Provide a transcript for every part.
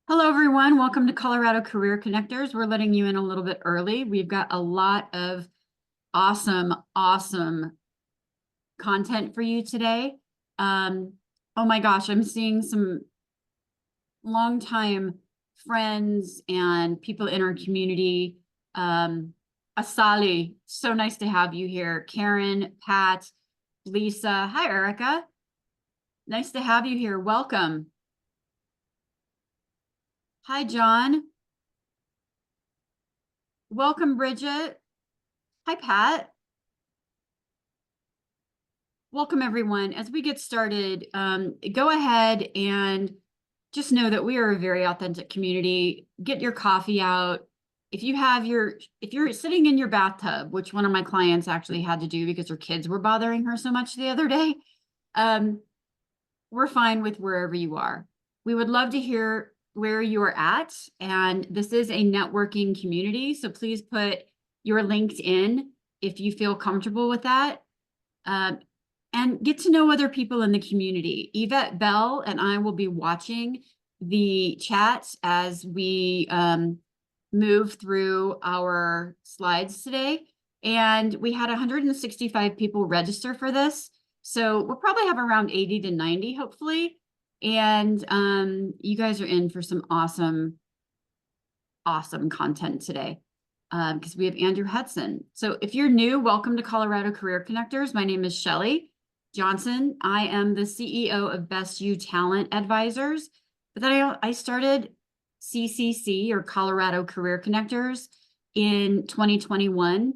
Hello, everyone. Welcome to Colorado Career Connectors. We're letting you in a little bit early. We've got a lot of awesome content for you today. Oh my gosh, I'm seeing some longtime friends and people in our community. Asali, so nice to have you here. Karen, Pat, Lisa. Hi, Erica. Nice to have you here. Welcome. Hi, John. Welcome, Bridget. Hi, Pat. Welcome, everyone. As we get started, go ahead and just know that we are a very authentic community. Get your coffee out. If you're sitting in your bathtub, which one of my clients actually had to do because her kids were bothering her so much the other day, we're fine with wherever you are. We would love to hear where you're at. And this is a networking community. So please put your LinkedIn if you feel comfortable with that. And get to know other people in the community. Yvette Bell and I will be watching the chat as we move through our slides today. And we had 165 people register for this. So we'll probably have around 80 to 90, hopefully. And you guys are in for some awesome content today because we have Andrew Hudson. So if you're new, welcome to Colorado Career Connectors. My name is Shelly Johnson. I am the CEO of Best U Talent Advisors. But then I started CCC, or Colorado Career Connectors, in 2021.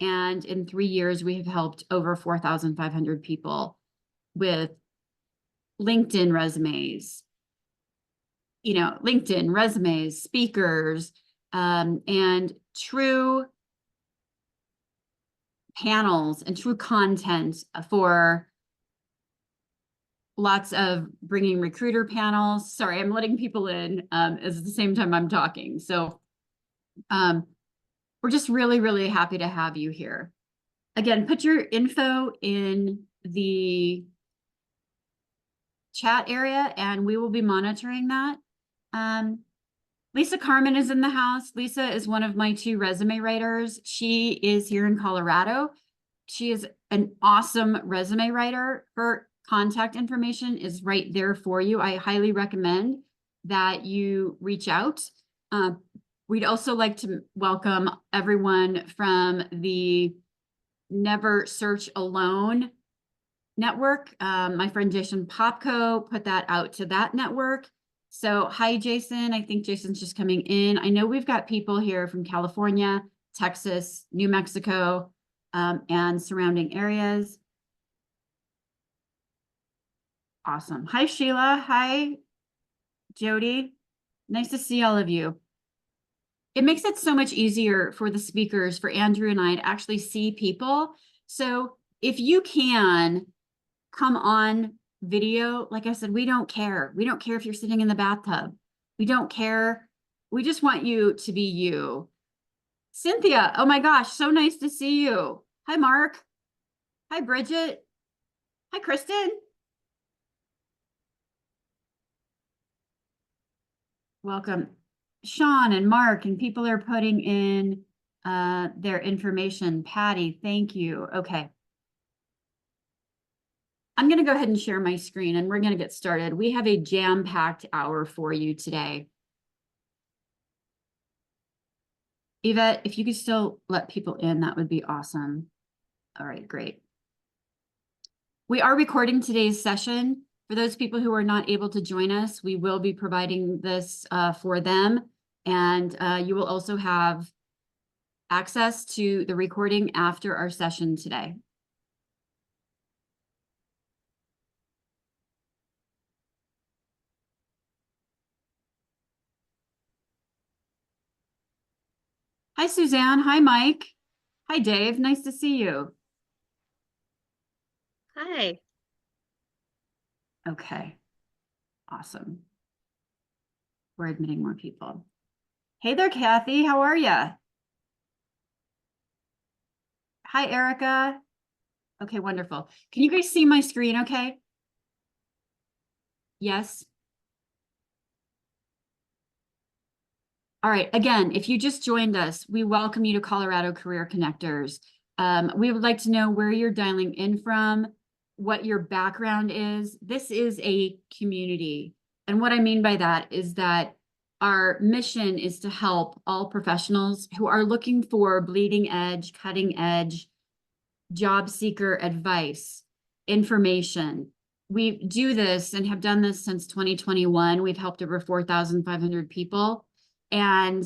And in 3 years, we have helped over 4,500 people with LinkedIn resumes, speakers, and true panels and true content for lots of bringing recruiter panels. Sorry, I'm letting people in at the same time I'm talking. So we're just really happy to have you here. Again, put your info in the chat area and we will be monitoring that. Lisa Carmen is in the house. Lisa is one of my 2 resume writers. She is here in Colorado. She is an awesome resume writer. Her contact information is right there for you. I highly recommend that you reach out. We'd also like to welcome everyone from the Never Search Alone network. My friend Jason Popko put that out to that network. So hi, Jason. I think Jason's just coming in. I know we've got people here from California, Texas, New Mexico, and surrounding areas. Awesome. Hi, Sheila. Hi, Jody. Nice to see all of you. It makes it so much easier for the speakers, for Andrew and I, to actually see people. So if you can come on video, like I said, we don't care. We don't care if you're sitting in the bathtub. We don't care. We just want you to be you. Cynthia, oh my gosh, so nice to see you. Hi, Mark. Hi, Bridget. Hi, Kristen. Welcome. Sean and Mark and people are putting in their information. Patty, thank you. Okay. I'm going to go ahead and share my screen and we're going to get started. We have a jam-packed hour for you today. Yvette, if you could still let people in, that would be awesome. All right, great. We are recording today's session. For those people who are not able to join us, we will be providing this for them. And you will also have access to the recording after our session today. Hi, Suzanne. Hi, Mike. Hi, Dave. Nice to see you. Hi. Okay. Awesome. We're admitting more people. Hey there, Kathy. How are you? Hi, Erica. Okay, wonderful. Can you guys see my screen okay? Yes? All right. Again, if you just joined us, we welcome you to Colorado Career Connectors. We would like to know where you're dialing in from, what your background is. This is a community. And what I mean by that is that our mission is to help all professionals who are looking for bleeding edge, cutting edge, job seeker advice, information. We do this and have done this since 2021. We've helped over 4,500 people. And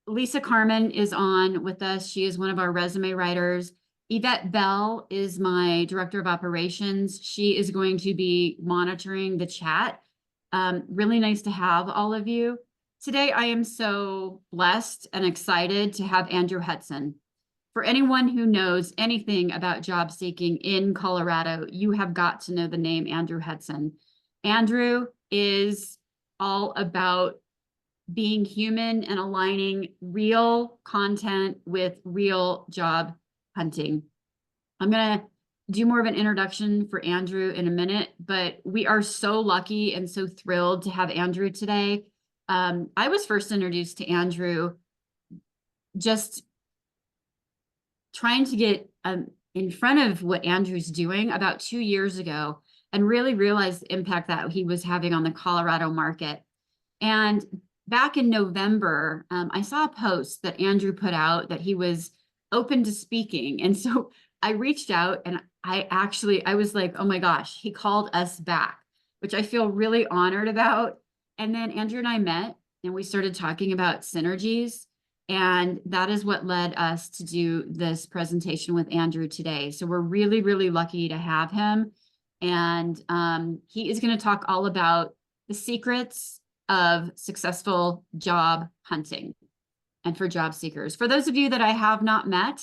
Lisa Carmen is on with us. She is one of our resume writers. Yvette Bell is my director of operations. She is going to be monitoring the chat. Really nice to have all of you. Today, I am so blessed and excited to have Andrew Hudson. For anyone who knows anything about job seeking in Colorado, you have got to know the name Andrew Hudson. Andrew is all about being human and aligning real content with real job hunting. I'm going to do more of an introduction for Andrew in a minute, but we are so lucky and so thrilled to have Andrew today. I was first introduced to Andrew just trying to get in front of what Andrew's doing about 2 years ago and really realized the impact that he was having on the Colorado market. And back in November, I saw a post that Andrew put out that he was open to speaking. And so I reached out and I was like, oh my gosh, he called us back, which I feel really honored about. And then Andrew and I met and we started talking about synergies. And that is what led us to do this presentation with Andrew today. So we're really, really lucky to have him. And he is going to talk all about the secrets of successful job hunting and for job seekers. For those of you that I have not met,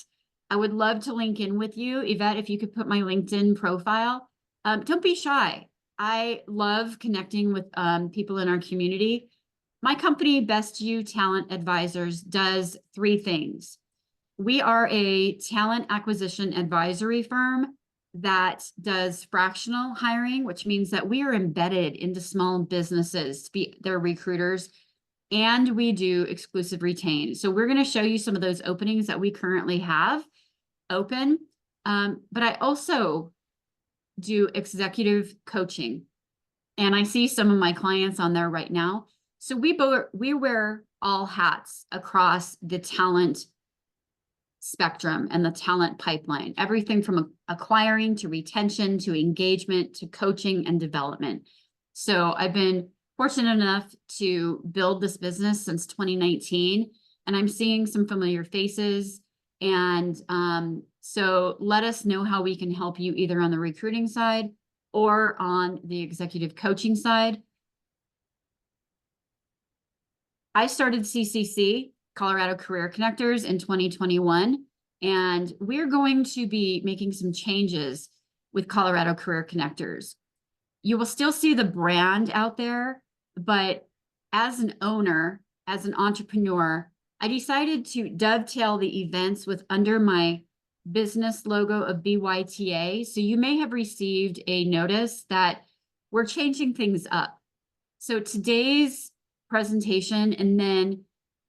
I would love to link in with you. Yvette, if you could put my LinkedIn profile. Don't be shy. I love connecting with people in our community. My company, Best You Talent Advisors, does 3 things. We are a talent acquisition advisory firm that does fractional hiring, which means that we are embedded into small businesses to be their recruiters, and we do exclusive retain. So we're going to show you some of those openings that we currently have open. But I also do executive coaching, and I see some of my clients on there right now. So we wear all hats across the talent spectrum and the talent pipeline, everything from acquiring to retention to engagement to coaching and development. So I've been fortunate enough to build this business since 2019, and I'm seeing some familiar faces. And so let us know how we can help you either on the recruiting side or on the executive coaching side. I started CCC, Colorado Career Connectors, in 2021, and we're going to be making some changes with Colorado Career Connectors. You will still see the brand out there, but as an owner, as an entrepreneur, I decided to dovetail the events with under my business logo of BYTA. So you may have received a notice that we're changing things up. So today's presentation, and then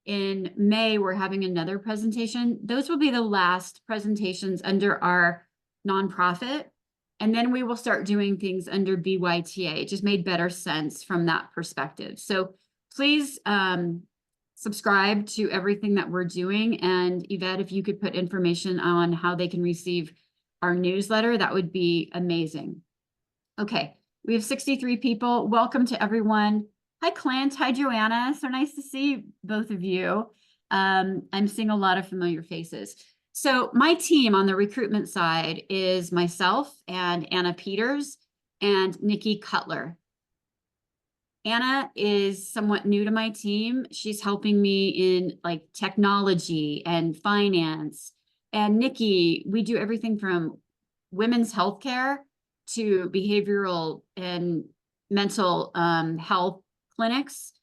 in May, we're having another presentation. Those will be the last presentations under our nonprofit. And then we will start doing things under BYTA. It just made better sense from that perspective. So please subscribe to everything that we're doing. And Yvette, if you could put information on how they can receive our newsletter, that would be amazing. Okay, we have 63 people. Welcome to everyone. Hi, Clint. Hi, Joanna. So nice to see both of you. I'm seeing a lot of familiar faces. So my team on the recruitment side is myself and Anna Peters and Nikki Cutler. Anna is somewhat new to my team. She's helping me in like technology and finance. And Nikki, we do everything from women's healthcare to behavioral and mental health clinics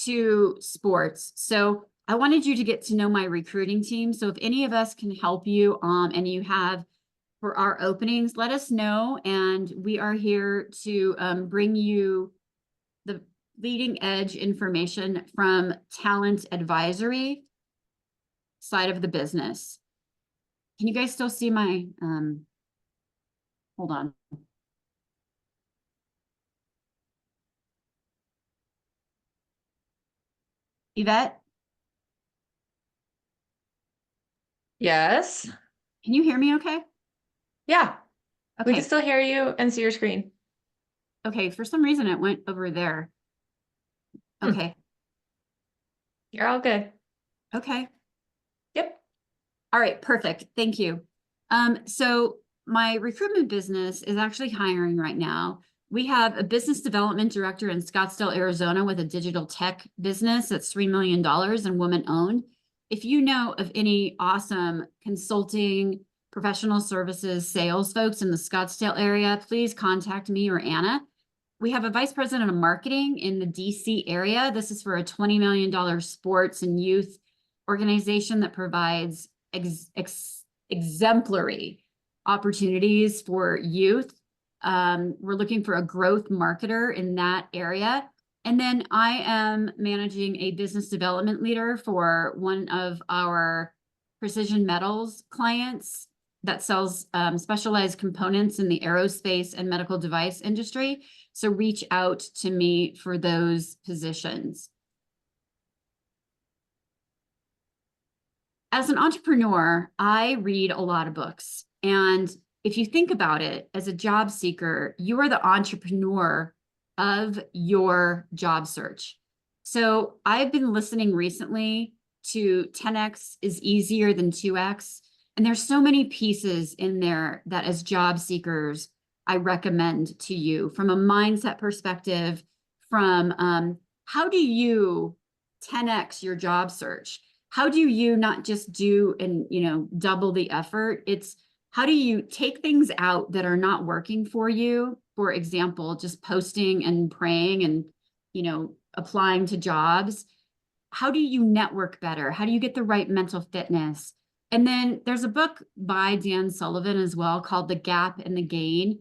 to sports. So I wanted you to get to know my recruiting team. So if any of us can help you and you have for our openings, let us know. And we are here to bring you leading edge information from talent advisory side of the business. Can you guys still see my, hold on. Yvette, Yes. can you hear me okay? Yeah. We can Okay. still hear you and see your screen. Okay. For some reason, it went over there. Hmm. Okay. You're all good. Okay. Yep. All right. Perfect. Thank you. So my recruitment business is actually hiring right now. We have a business development director in Scottsdale, Arizona, with a digital tech business that's $3 million and woman owned. If you know of any awesome consulting, professional services, sales folks in the Scottsdale area, please contact me or Anna. We have a vice president of marketing in the DC area. This is for a $20 million sports and youth organization that provides exemplary opportunities for youth. We're looking for a growth marketer in that area. And then I am managing a business development leader for one of our precision metals clients that sells specialized components in the aerospace and medical device industry. So reach out to me for those positions. As an entrepreneur, I read a lot of books. And if you think about it, as a job seeker, you are the entrepreneur of your job search. So I've been listening recently to 10x is easier than 2x. And there's so many pieces in there that as job seekers, I recommend to you from a mindset perspective, from how do you 10x your job search? How do you not just do and double the effort? It's how do you take things out that are not working for you? For example, just posting and praying and applying to jobs. How do you network better? How do you get the right mental fitness? And then there's a book by Dan Sullivan as well called The Gap and the Gain.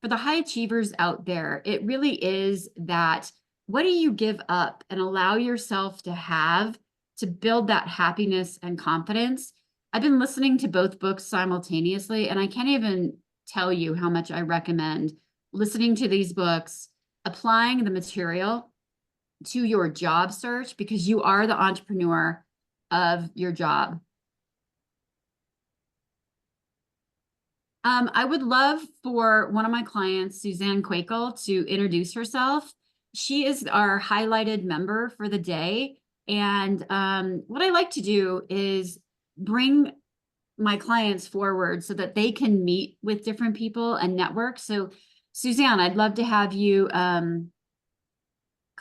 For the high achievers out there, it really is that what do you give up and allow yourself to have to build that happiness and confidence? I've been listening to both books simultaneously, and I can't even tell you how much I recommend listening to these books, applying the material to your job search because you are the entrepreneur of your job. I would love for one of my clients, Suzanne Quakel, to introduce herself. She is our highlighted member for the day. And what I like to do is bring my clients forward so that they can meet with different people and network. So, Suzanne, I'd love to have you come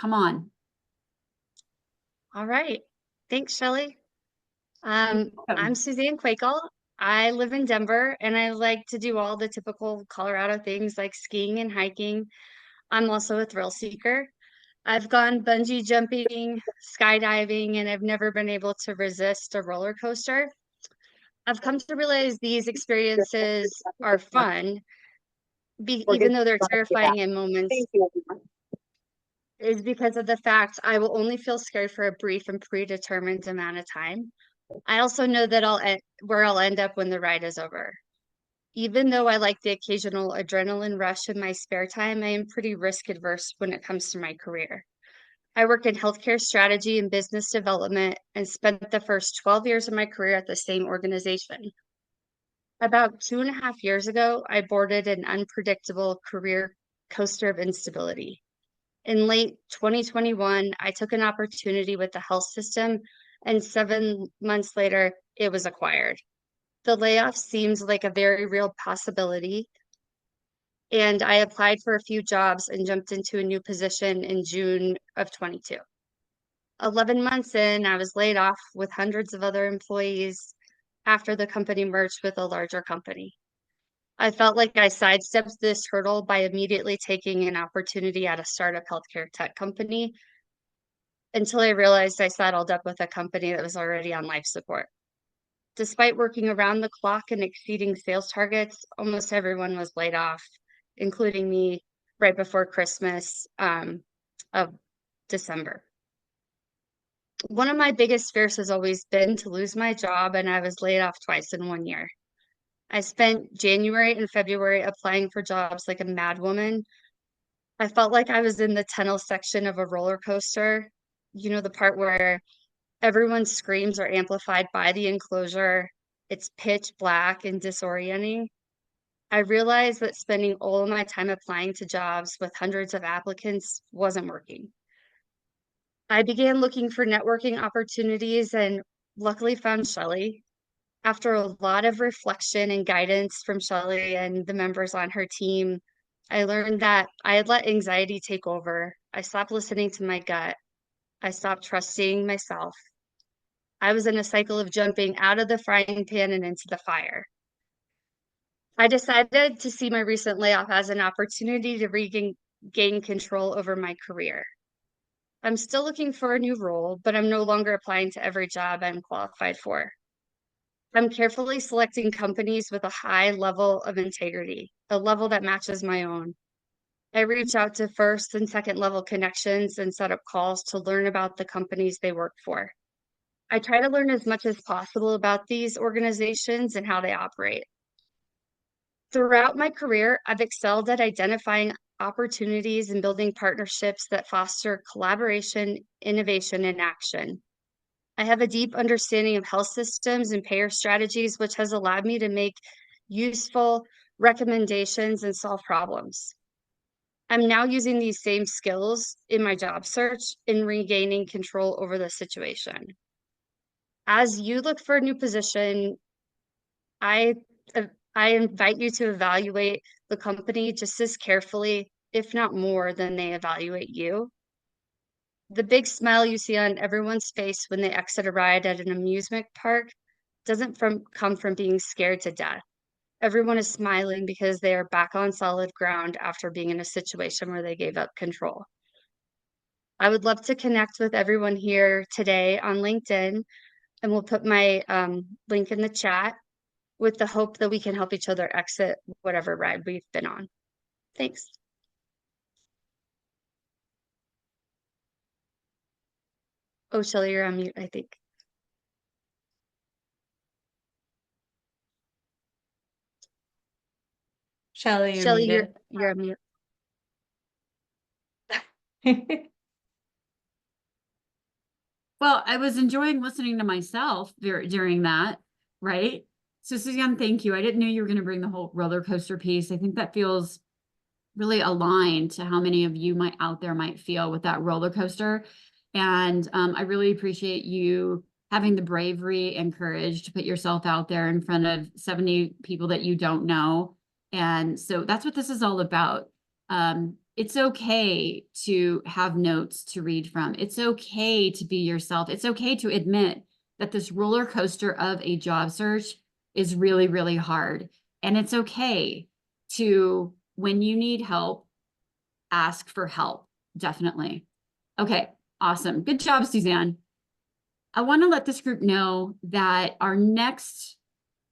on. All right. Thanks, Shelley. I'm Suzanne Quakel. I live in Denver and I like to do all the typical Colorado things like skiing and hiking. I'm also a thrill seeker. I've gone bungee jumping, skydiving, and I've never been able to resist a roller coaster. I've come to realize these experiences are fun, even though they're terrifying in moments, is because of the fact I will only feel scared for a brief and predetermined amount of time. I also know that where I'll end up when the ride is over. Even though I like the occasional adrenaline rush in my spare time, I am pretty risk adverse when it comes to my career. I worked in healthcare strategy and business development and spent the first 12 years of my career at the same organization. About 2.5 years ago, I boarded an unpredictable career coaster of instability. In late 2021, I took an opportunity with the health system, and 7 months later, it was acquired. The layoff seems like a very real possibility, and I applied for a few jobs and jumped into a new position in June of 22. 11 months in, I was laid off with hundreds of other employees after the company merged with a larger company. I felt like I sidestepped this hurdle by immediately taking an opportunity at a startup healthcare tech company until I realized I saddled up with a company that was already on life support. Despite working around the clock and exceeding sales targets, almost everyone was laid off, including me right before Christmas of December. One of my biggest fears has always been to lose my job, and I was laid off twice in 1 year. I spent January and February applying for jobs like a madwoman. I felt like I was in the tunnel section of a roller coaster, you know, the part where everyone's screams are amplified by the enclosure. It's pitch black and disorienting. I realized that spending all of my time applying to jobs with hundreds of applicants wasn't working. I began looking for networking opportunities and luckily found Shelly. After a lot of reflection and guidance from Shelly and the members on her team, I learned that I had let anxiety take over. I stopped listening to my gut. I stopped trusting myself. I was in a cycle of jumping out of the frying pan and into the fire. I decided to see my recent layoff as an opportunity to gain control over my career. I'm still looking for a new role, but I'm no longer applying to every job I'm qualified for. I'm carefully selecting companies with a high level of integrity, a level that matches my own. I reach out to first and second level connections and set up calls to learn about the companies they work for. I try to learn as much as possible about these organizations and how they operate. Throughout my career, I've excelled at identifying opportunities and building partnerships that foster collaboration, innovation, and action. I have a deep understanding of health systems and payer strategies, which has allowed me to make useful recommendations and solve problems. I'm now using these same skills in my job search and regaining control over the situation. As you look for a new position, I invite you to evaluate the company just as carefully, if not more, than they evaluate you. The big smile you see on everyone's face when they exit a ride at an amusement park doesn't come from being scared to death. Everyone is smiling because they are back on solid ground after being in a situation where they gave up control. I would love to connect with everyone here today on LinkedIn, and we'll put my link in the chat with the hope that we can help each other exit whatever ride we've been on. Thanks. Oh, Shelly, you're on mute, I think. Shelly, you're Shelly, muted. you're on mute. Well, I was enjoying listening to myself during that, right? So Suzanne, thank you. I didn't know you were going to bring the whole roller coaster piece. I think that feels really aligned to how many of you out there might feel with that roller coaster. And I really appreciate you having the bravery and courage to put yourself out there in front of 70 people that you don't know. And so that's what this is all about. It's okay to have notes to read from. It's okay to be yourself. It's okay to admit that this roller coaster of a job search is really, really hard. And it's okay to, when you need help, ask for help. Definitely. Okay, awesome. Good job, Suzanne. I want to let this group know that our next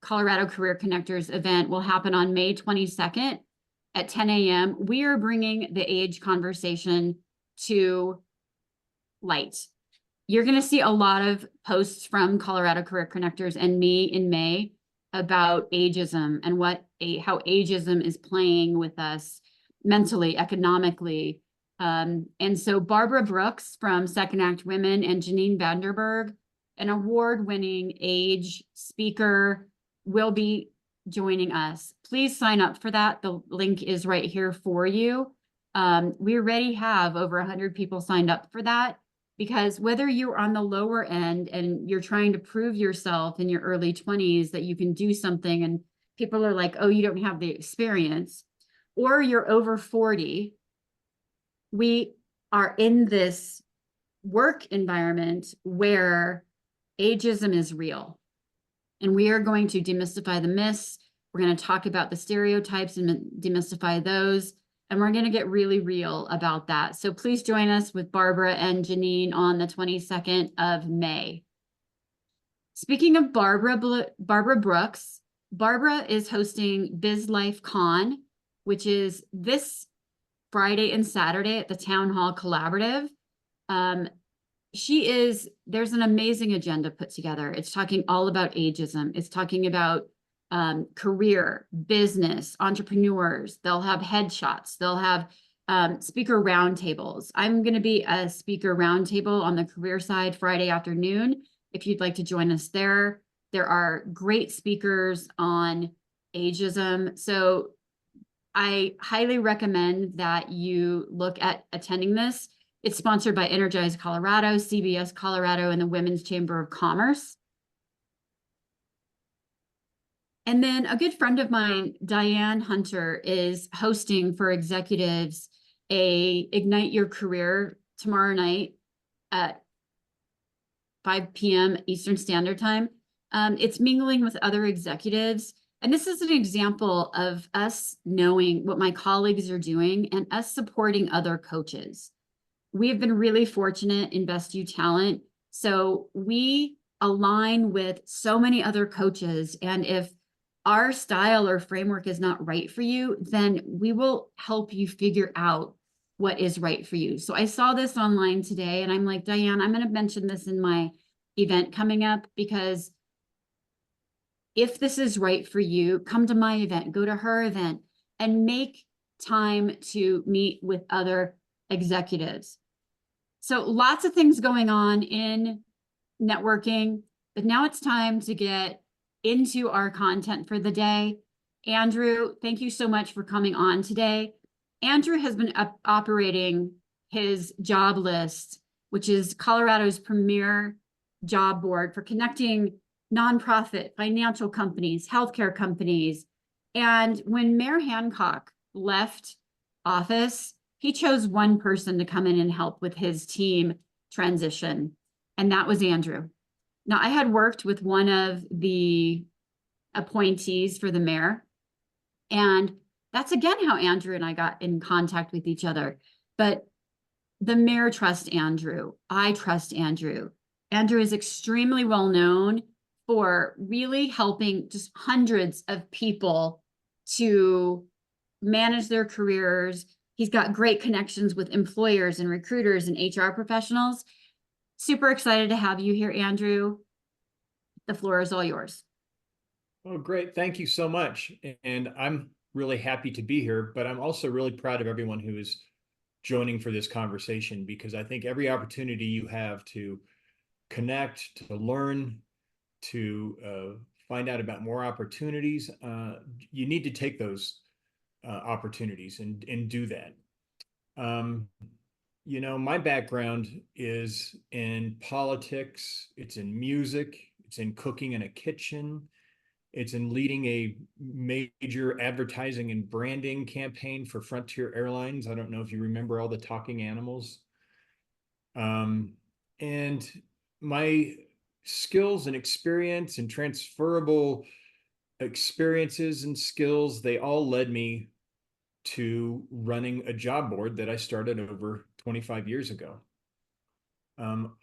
Colorado Career Connectors event will happen on May 22nd at 10 a.m. We are bringing the age conversation to light. You're going to see a lot of posts from Colorado Career Connectors and me in May about ageism and how ageism is playing with us mentally, economically. And so Barbara Brooks from Second Act Women and Janine Vanderberg, an award-winning age speaker, will be joining us. Please sign up for that. The link is right here for you. We already have over 100 people signed up for that, because whether you're on the lower end and you're trying to prove yourself in your early 20s that you can do something and people are like, oh, you don't have the experience, or you're over 40, we are in this work environment where ageism is real. And we are going to demystify the myths. We're going to talk about the stereotypes and demystify those. And we're going to get really real about that. So please join us with Barbara and Janine on the 22nd of May. Speaking of Barbara Brooks, Barbara is hosting Biz Life Con, which is this Friday and Saturday at the Town Hall Collaborative. There's an amazing agenda put together. It's talking all about ageism. It's talking about career, business, entrepreneurs. They'll have headshots. They'll have speaker roundtables. I'm going to be a speaker roundtable on the career side Friday afternoon. If you'd like to join us there, there are great speakers on ageism. So I highly recommend that you look at attending this. It's sponsored by Energize Colorado, CBS Colorado, and the Women's Chamber of Commerce. And then a good friend of mine, Diane Hunter, is hosting for executives a Ignite Your Career tomorrow night at 5 p.m. Eastern Standard Time. It's mingling with other executives. And this is an example of us knowing what my colleagues are doing and us supporting other coaches. We have been really fortunate in Best U Talent. So we align with so many other coaches. And if our style or framework is not right for you, then we will help you figure out what is right for you. So I saw this online today and I'm like, Diane, I'm going to mention this in my event coming up, because if this is right for you, come to my event, go to her event, and make time to meet with other executives. So lots of things going on in networking, but now it's time to get into our content for the day. Andrew, thank you so much for coming on today. Andrew has been operating his job list, which is Colorado's premier job board for connecting nonprofit, financial companies, healthcare companies. And when Mayor Hancock left office, he chose one person to come in and help with his team transition, and that was Andrew. Now, I had worked with one of the appointees for the mayor, and that's again how Andrew and I got in contact with each other. But the mayor trusts Andrew. I trust Andrew. Andrew is extremely well known for really helping just hundreds of people to manage their careers. He's got great connections with employers and recruiters and HR professionals. Super excited to have you here, Andrew. The floor is all yours. Oh, great. Thank you so much. And I'm really happy to be here, but I'm also really proud of everyone who is joining for this conversation, because I think every opportunity you have to connect, to learn, to find out about more opportunities, you need to take those opportunities and do that. You know, my background is in politics, it's in music, it's in cooking in a kitchen, it's in leading a major advertising and branding campaign for Frontier Airlines. I don't know if you remember all the talking animals. And my skills and experience and transferable experiences and skills, they all led me to running a job board that I started over 25 years ago.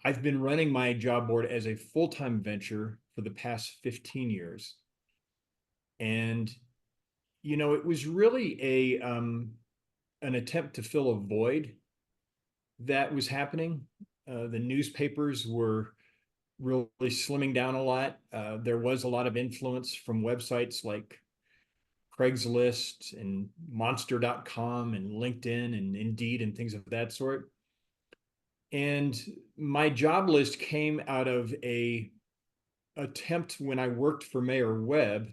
I've been running my job board as a full-time venture for the past 15 years. And, you know, it was really an attempt to fill a void that was happening. The newspapers were really slimming down a lot. There was a lot of influence from websites like Craigslist and Monster.com and LinkedIn and Indeed and things of that sort. And my job list came out of a attempt when I worked for Mayor Webb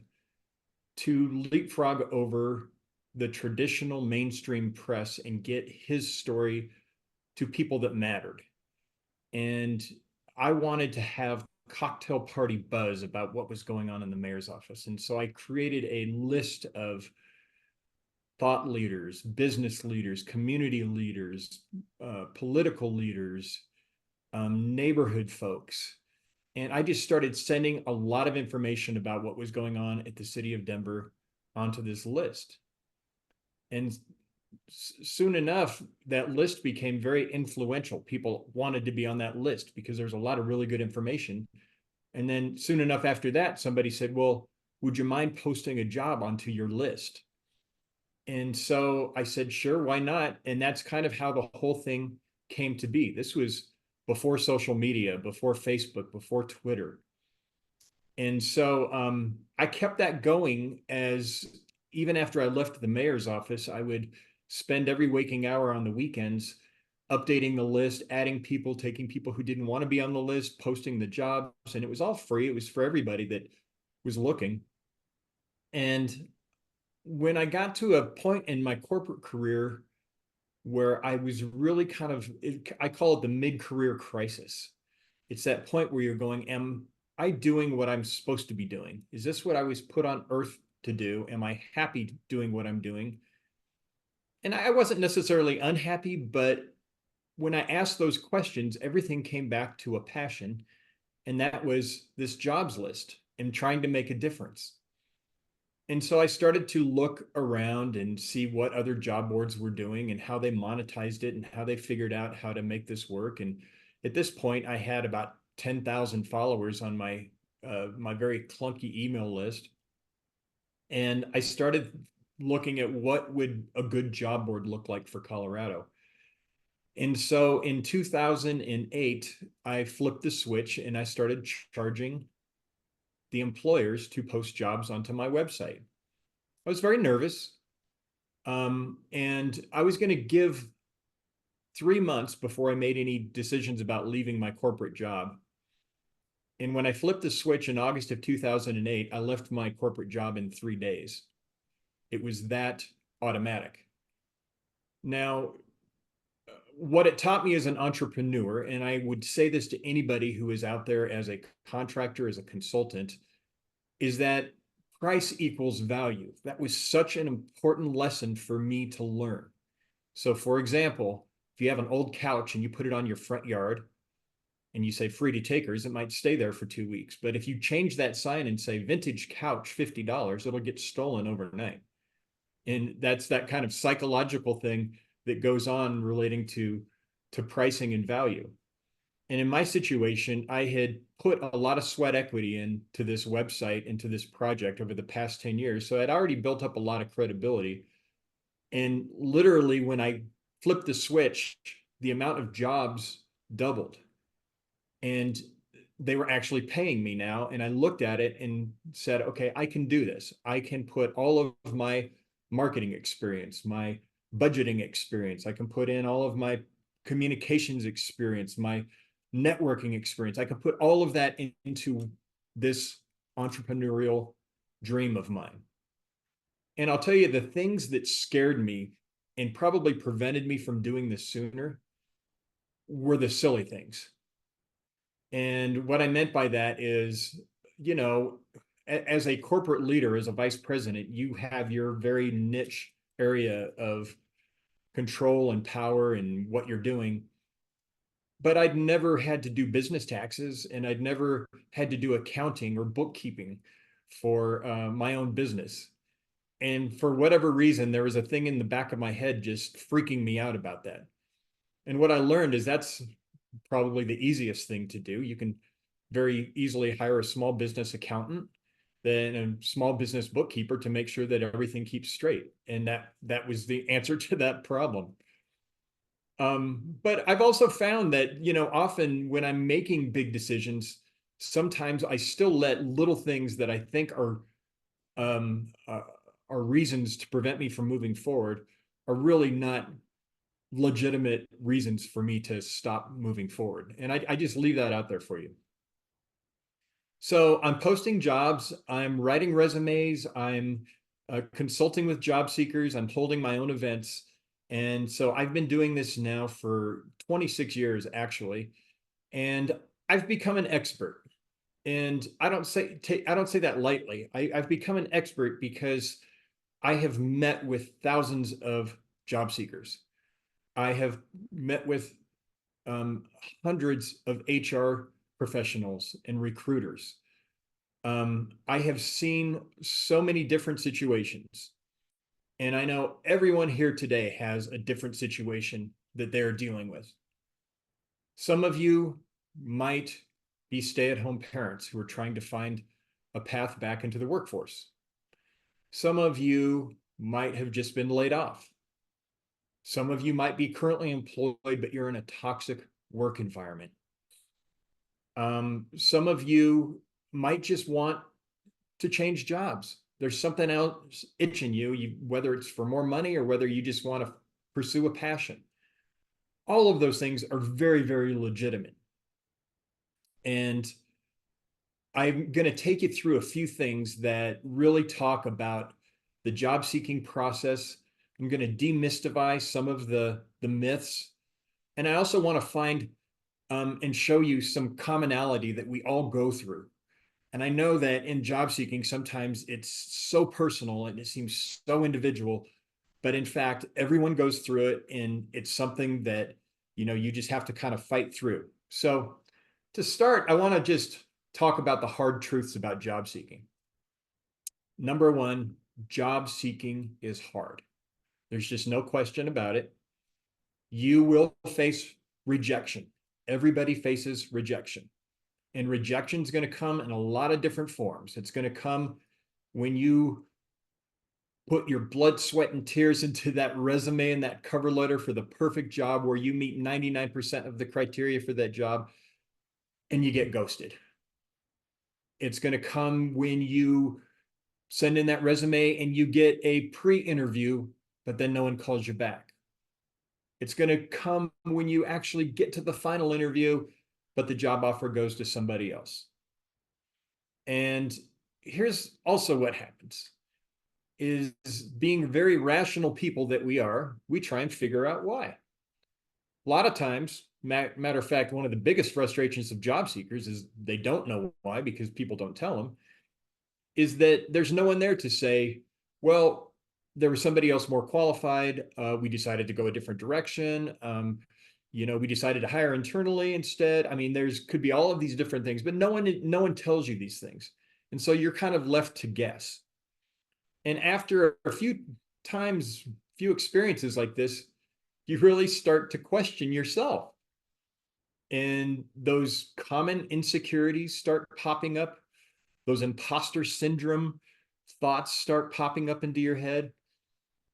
to leapfrog over the traditional mainstream press and get his story to people that mattered. And I wanted to have cocktail party buzz about what was going on in the mayor's office. And so I created a list of thought leaders, business leaders, community leaders, political leaders, neighborhood folks. And I just started sending a lot of information about what was going on at the city of Denver onto this list. And soon enough, that list became very influential. People wanted to be on that list because there's a lot of really good information. And then soon enough after that, somebody said, well, would you mind posting a job onto your list? And so I said, sure, why not? And that's kind of how the whole thing came to be. This was before social media, before Facebook, before Twitter. And so I kept that going, as even after I left the mayor's office, I would spend every waking hour on the weekends updating the list, adding people, taking people who didn't want to be on the list, posting the jobs, and it was all free. It was for everybody that was looking. And when I got to a point in my corporate career where I was really kind of, I call it the mid-career crisis. It's that point where you're going, am I doing what I'm supposed to be doing? Is this what I was put on earth to do? Am I happy doing what I'm doing? And I wasn't necessarily unhappy, but when I asked those questions, everything came back to a passion, and that was this jobs list and trying to make a difference. And so I started to look around and see what other job boards were doing and how they monetized it and how they figured out how to make this work. And at this point, I had about 10,000 followers on my my very clunky email list. And I started looking at what would a good job board look like for Colorado. And so in 2008, I flipped the switch and I started charging the employers to post jobs onto my website. I was very nervous. And I was going to give 3 months before I made any decisions about leaving my corporate job. And when I flipped the switch in August of 2008, I left my corporate job in 3 days. It was that automatic. Now, what it taught me as an entrepreneur, and I would say this to anybody who is out there as a contractor, as a consultant, is that price equals value. That was such an important lesson for me to learn. So for example, if you have an old couch and you put it on your front yard and you say free to takers, it might stay there for 2 weeks. But if you change that sign and say vintage couch, $50, it'll get stolen overnight. And that's that kind of psychological thing that goes on relating to pricing and value. And in my situation, I had put a lot of sweat equity into this website, into this project over the past 10 years. So I'd already built up a lot of credibility. And literally, when I flipped the switch, the amount of jobs doubled. And they were actually paying me now. And I looked at it and said, okay, I can do this. I can put all of my marketing experience, my budgeting experience, I can put in all of my communications experience, my networking experience. I can put all of that into this entrepreneurial dream of mine. And I'll tell you, the things that scared me and probably prevented me from doing this sooner were the silly things. And what I meant by that is, you know, as a corporate leader, as a vice president, you have your very niche area of control and power and what you're doing. But I'd never had to do business taxes, and I'd never had to do accounting or bookkeeping for my own business. And for whatever reason, there was a thing in the back of my head just freaking me out about that. And what I learned is that's probably the easiest thing to do. You can very easily hire a small business accountant, then a small business bookkeeper to make sure that everything keeps straight. And that was the answer to that problem. But I've also found that, you know, often when I'm making big decisions, sometimes I still let little things that I think are reasons to prevent me from moving forward are really not legitimate reasons for me to stop moving forward. And I just leave that out there for you. So I'm posting jobs, I'm writing resumes, I'm consulting with job seekers, I'm holding my own events. And so I've been doing this now for 26 years, actually. And I've become an expert. And I don't say that lightly. I've become an expert because I have met with thousands of job seekers. I have met with hundreds of HR professionals and recruiters. I have seen so many different situations. And I know everyone here today has a different situation that they're dealing with. Some of you might be stay-at-home parents who are trying to find a path back into the workforce. Some of you might have just been laid off. Some of you might be currently employed, but you're in a toxic work environment. Some of you might just want to change jobs. There's something else itching you, whether it's for more money or whether you just want to pursue a passion. All of those things are very, very legitimate. And I'm going to take you through a few things that really talk about the job seeking process. I'm going to demystify some of the myths. And I also want to find and show you some commonality that we all go through. And I know that in job seeking, sometimes it's so personal and it seems so individual, but in fact, everyone goes through it, and it's something that, you just have to kind of fight through. So to start, I want to just talk about the hard truths about job seeking. Number one, job seeking is hard. There's just no question about it. You will face rejection. Everybody faces rejection. And rejection is going to come in a lot of different forms. It's going to come when you put your blood, sweat, and tears into that resume and that cover letter for the perfect job where you meet 99% of the criteria for that job, and you get ghosted. It's going to come when you send in that resume and you get a pre-interview, but then no one calls you back. It's going to come when you actually get to the final interview, but the job offer goes to somebody else. And here's also what happens is, being very rational people that we are, we try and figure out why. A lot of times, matter of fact, one of the biggest frustrations of job seekers is they don't know why, because people don't tell them, is that there's no one there to say, well, there was somebody else more qualified. We decided to go a different direction. We decided to hire internally instead. I mean, could be all of these different things, but no one tells you these things. And so you're kind of left to guess. And after a few experiences like this, you really start to question yourself. And those common insecurities start popping up. Those imposter syndrome thoughts start popping up into your head.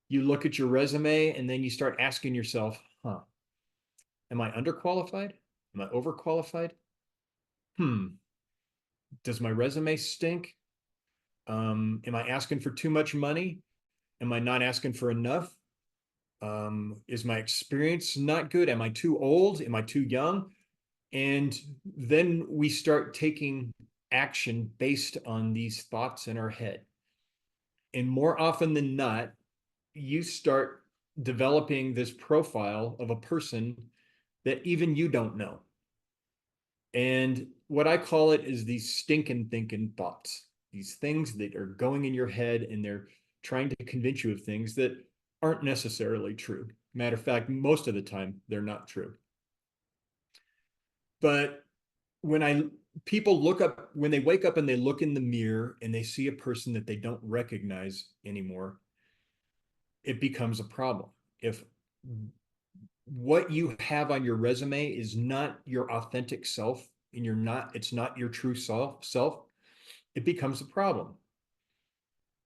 You look at your resume and then you start asking yourself, am I underqualified? Am I overqualified? Does my resume stink? Am I asking for too much money? Am I not asking for enough? Is my experience not good? Am I too old? Am I too young? And then we start taking action based on these thoughts in our head. And more often than not, you start developing this profile of a person that even you don't know. And what I call it is these stinking thinking thoughts, these things that are going in your head and they're trying to convince you of things that aren't necessarily true. Matter of fact, most of the time, they're not true. But when people when they wake up and they look in the mirror and they see a person that they don't recognize anymore, it becomes a problem. If what you have on your resume is not your authentic self, and it's not your true self, it becomes a problem.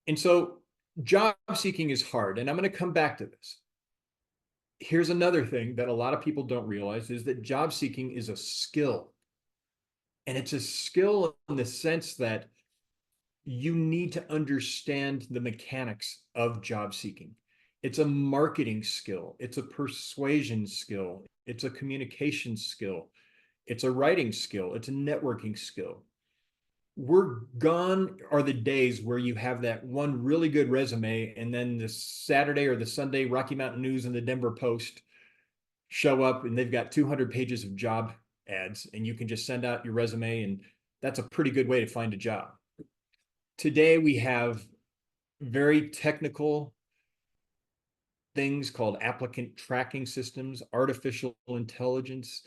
And so job seeking is hard, and I'm going to come back to this. Here's another thing that a lot of people don't realize is that job seeking is a skill. And it's a skill in the sense that you need to understand the mechanics of job seeking. It's a marketing skill. It's a persuasion skill. It's a communication skill. It's a writing skill. It's a networking skill. We're gone are the days where you have that one really good resume, and then the Saturday or the Sunday Rocky Mountain News and the Denver Post show up and they've got 200 pages of job ads, and you can just send out your resume, and that's a pretty good way to find a job. Today we have very technical things called applicant tracking systems, artificial intelligence,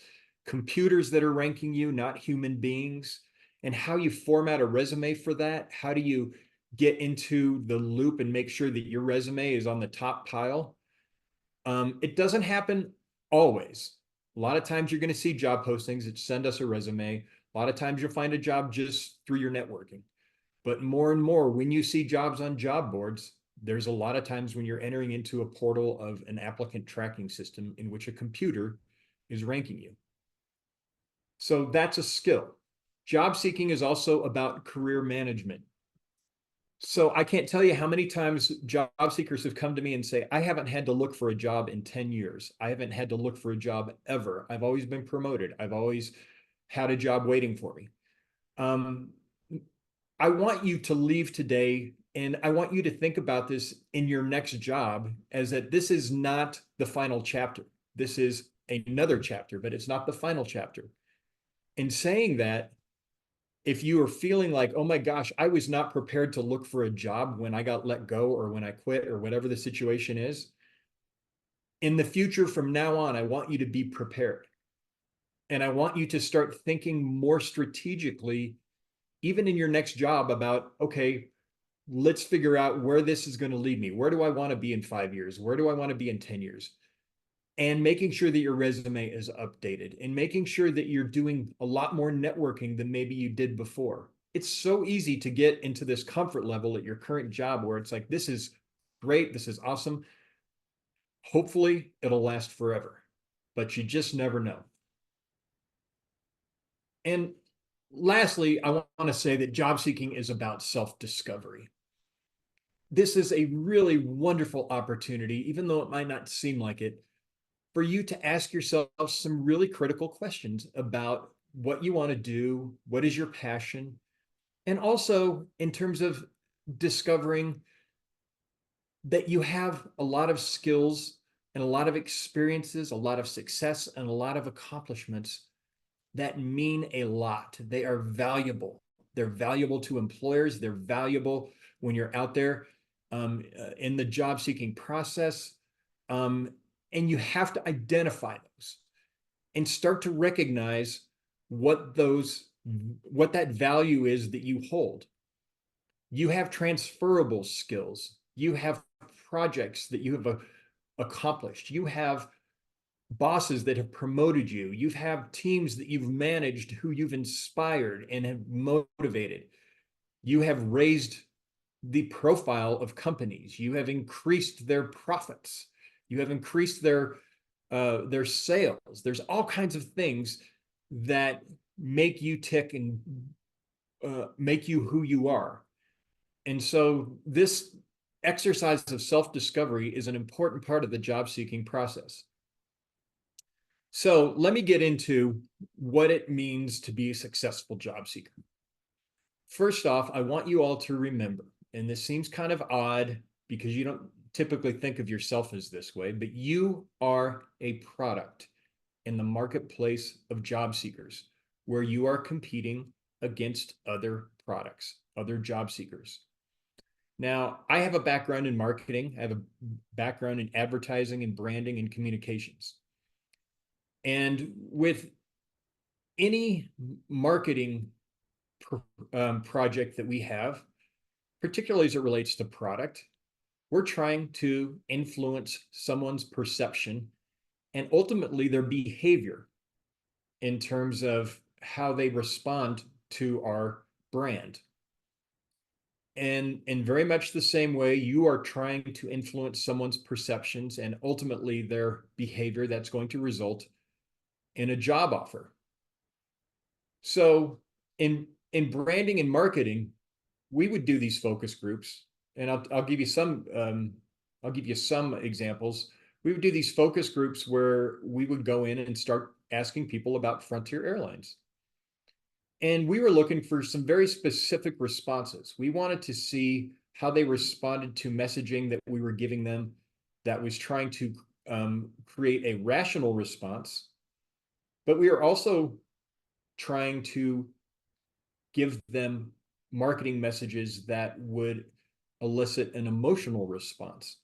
computers that are ranking you, not human beings. And how you format a resume for that, how do you get into the loop and make sure that your resume is on the top pile? It doesn't happen always. A lot of times you're going to see job postings that send us a resume. A lot of times you'll find a job just through your networking. But more and more, when you see jobs on job boards, There's a lot of times when you're entering into a portal of an applicant tracking system in which a computer is ranking you. So that's a skill. Job seeking is also about career management. So I can't tell you how many times job seekers have come to me and say, I haven't had to look for a job in 10 years. I haven't had to look for a job ever. I've always been promoted. I've always had a job waiting for me. I want you to leave today, and I want you to think about this in your next job as that this is not the final chapter. This is another chapter, but it's not the final chapter. In saying that, if you are feeling like, oh my gosh, I was not prepared to look for a job when I got let go or when I quit or whatever the situation is, in the future from now on, I want you to be prepared. And I want you to start thinking more strategically, even in your next job, about, okay, let's figure out where this is going to lead me. Where do I want to be in 5 years? Where do I want to be in 10 years? And making sure that your resume is updated and making sure that you're doing a lot more networking than maybe you did before. It's so easy to get into this comfort level at your current job where it's like, this is great, this is awesome. Hopefully it'll last forever, but you just never know. And lastly, I want to say that job seeking is about self-discovery. This is a really wonderful opportunity, even though it might not seem like it, for you to ask yourself some really critical questions about what you want to do, what is your passion, and also in terms of discovering that you have a lot of skills and a lot of experiences, a lot of success, and a lot of accomplishments that mean a lot. They are valuable. They're valuable to employers. They're valuable when you're out there in the job seeking process. And you have to identify those and start to recognize what that value is that you hold. You have transferable skills. You have projects that you have accomplished. You have bosses that have promoted you. You have teams that you've managed who you've inspired and have motivated. You have raised the profile of companies. You have increased their profits. You have increased their sales. There's all kinds of things that make you tick and make you who you are. And so this exercise of self-discovery is an important part of the job seeking process. So let me get into what it means to be a successful job seeker. First off, I want you all to remember, and this seems kind of odd because you don't typically think of yourself as this way, but you are a product in the marketplace of job seekers where you are competing against other products, other job seekers. Now, I have a background in marketing. I have a background in advertising and branding and communications. And with any marketing project that we have, particularly as it relates to product, we're trying to influence someone's perception and ultimately their behavior in terms of how they respond to our brand. And in very much the same way, you are trying to influence someone's perceptions and ultimately their behavior that's going to result in a job offer. So in branding and marketing, we would do these focus groups, and I'll give you some examples. We would do these focus groups where we would go in and start asking people about Frontier Airlines. And we were looking for some very specific responses. We wanted to see how they responded to messaging that we were giving them that was trying to create a rational response. But we are also trying to give them marketing messages that would elicit an emotional response.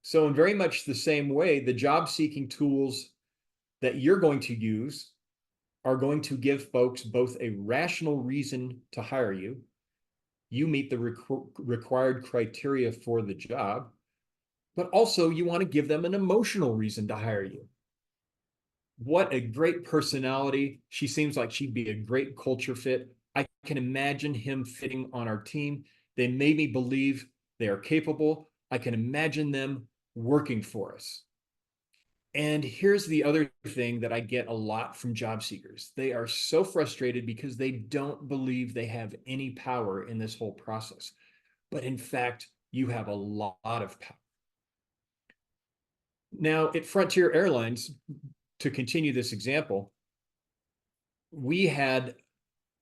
So in very much the same way, the job seeking tools that you're going to use are going to give folks both a rational reason to hire you. You meet the required criteria for the job, but also you want to give them an emotional reason to hire you. What a great personality. She seems like she'd be a great culture fit. I can imagine him fitting on our team. They made me believe They are capable. I can imagine them working for us. And here's the other thing that I get a lot from job seekers. They are so frustrated because they don't believe they have any power in this whole process. But in fact, you have a lot of power. Now, at Frontier Airlines, to continue this example, we had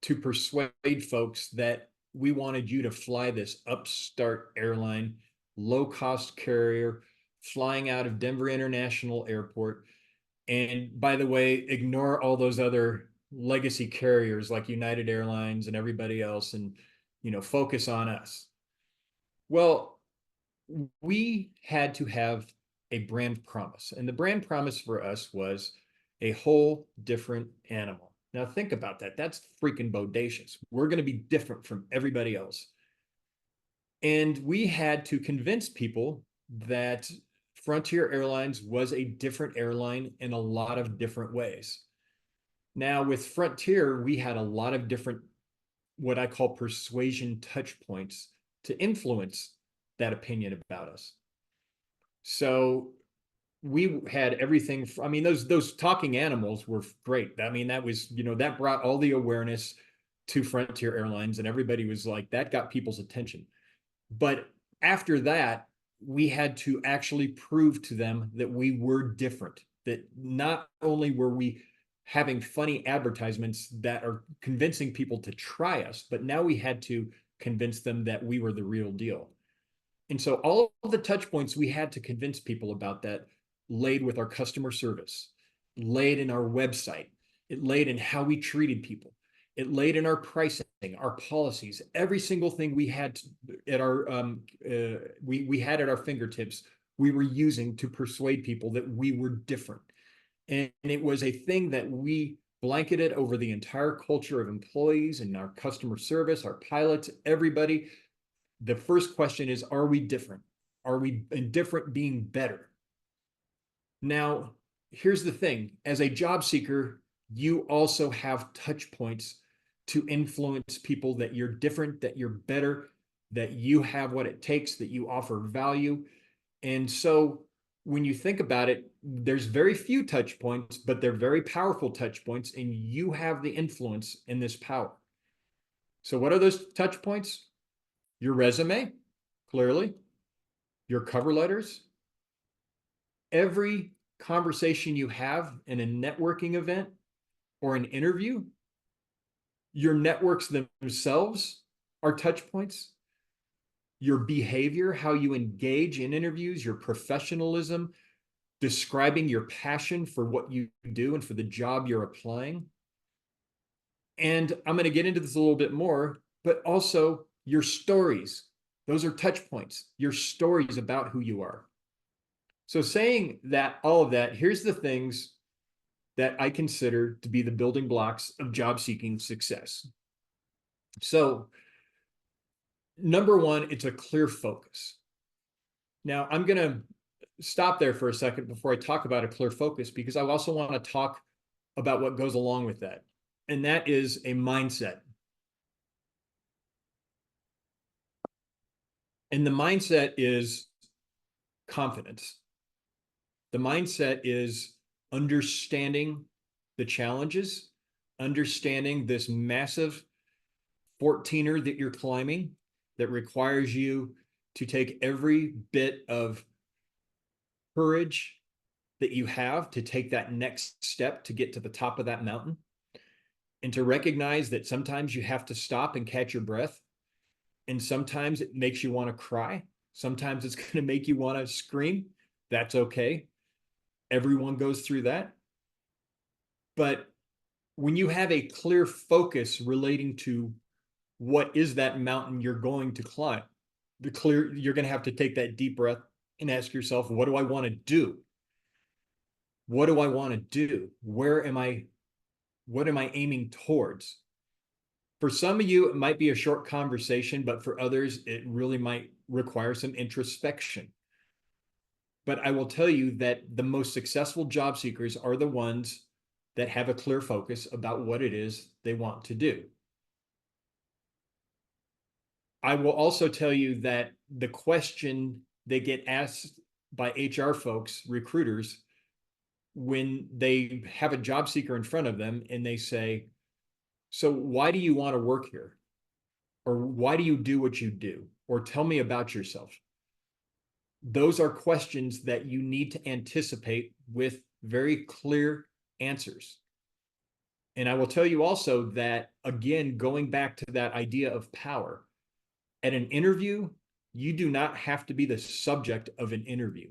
to persuade folks that we wanted you to fly this upstart airline, low-cost carrier, flying out of Denver International Airport. And by the way, ignore all those other legacy carriers like United Airlines and everybody else, and focus on us. Well, we had to have a brand promise, and the brand promise for us was a whole different animal. Now think about that. That's freaking bodacious. We're going to be different from everybody else. And we had to convince people that Frontier Airlines was a different airline in a lot of different ways. Now with Frontier, we had a lot of different, what I call persuasion touch points to influence that opinion about us. So we had everything. I mean, those talking animals were great. I mean, that was, that brought all the awareness to Frontier Airlines, and everybody was like, that got people's attention. But after that, we had to actually prove to them that we were different, that not only were we having funny advertisements that are convincing people to try us, but now we had to convince them that we were the real deal. And so all of the touch points we had to convince people about that laid with our customer service, laid in our website, it laid in how we treated people, it laid in our pricing, our policies, every single thing we had at our we had at our fingertips, we were using to persuade people that we were different. And it was a thing that we blanketed over the entire culture of employees and our customer service, our pilots, everybody. The first question is, are we different? Are we different being better? Now, here's the thing. As a job seeker, you also have touch points to influence people that you're different, that you're better, that you have what it takes, that you offer value. And so when you think about it, there's very few touch points, but they're very powerful touch points, and you have the influence in this power. So what are those touch points? Your resume, clearly, your cover letters, every conversation you have in a networking event or an interview, your networks themselves are touch points. Your behavior, how you engage in interviews, your professionalism, describing your passion for what you do and for the job you're applying. And I'm going to get into this a little bit more, but also your stories. Those are touch points, your stories about who you are. So saying that, all of that, here's the things that I consider to be the building blocks of job seeking success. So number one, it's a clear focus. Now I'm going to stop there for a second before I talk about a clear focus, because I also want to talk about what goes along with that. And that is a mindset. And the mindset is confidence. The mindset is understanding the challenges, understanding this massive 14er that you're climbing that requires you to take every bit of courage that you have to take that next step to get to the top of that mountain, and to recognize that sometimes you have to stop and catch your breath. And sometimes it makes you want to cry. Sometimes it's going to make you want to scream. That's okay. Everyone goes through that. But when you have a clear focus relating to what is that mountain you're going to climb, you're going to have to take that deep breath and ask yourself, what do I want to do? What do I want to do? What am I aiming towards? For some of you, it might be a short conversation, but for others, it really might require some introspection. But I will tell you that the most successful job seekers are the ones that have a clear focus about what it is they want to do. I will also tell you that the question they get asked by HR folks, recruiters, when they have a job seeker in front of them and they say, so why do you want to work here? Or why do you do what you do? Or tell me about yourself. Those are questions that you need to anticipate with very clear answers. And I will tell you also that, again, going back to that idea of power, at an interview, you do not have to be the subject of an interview.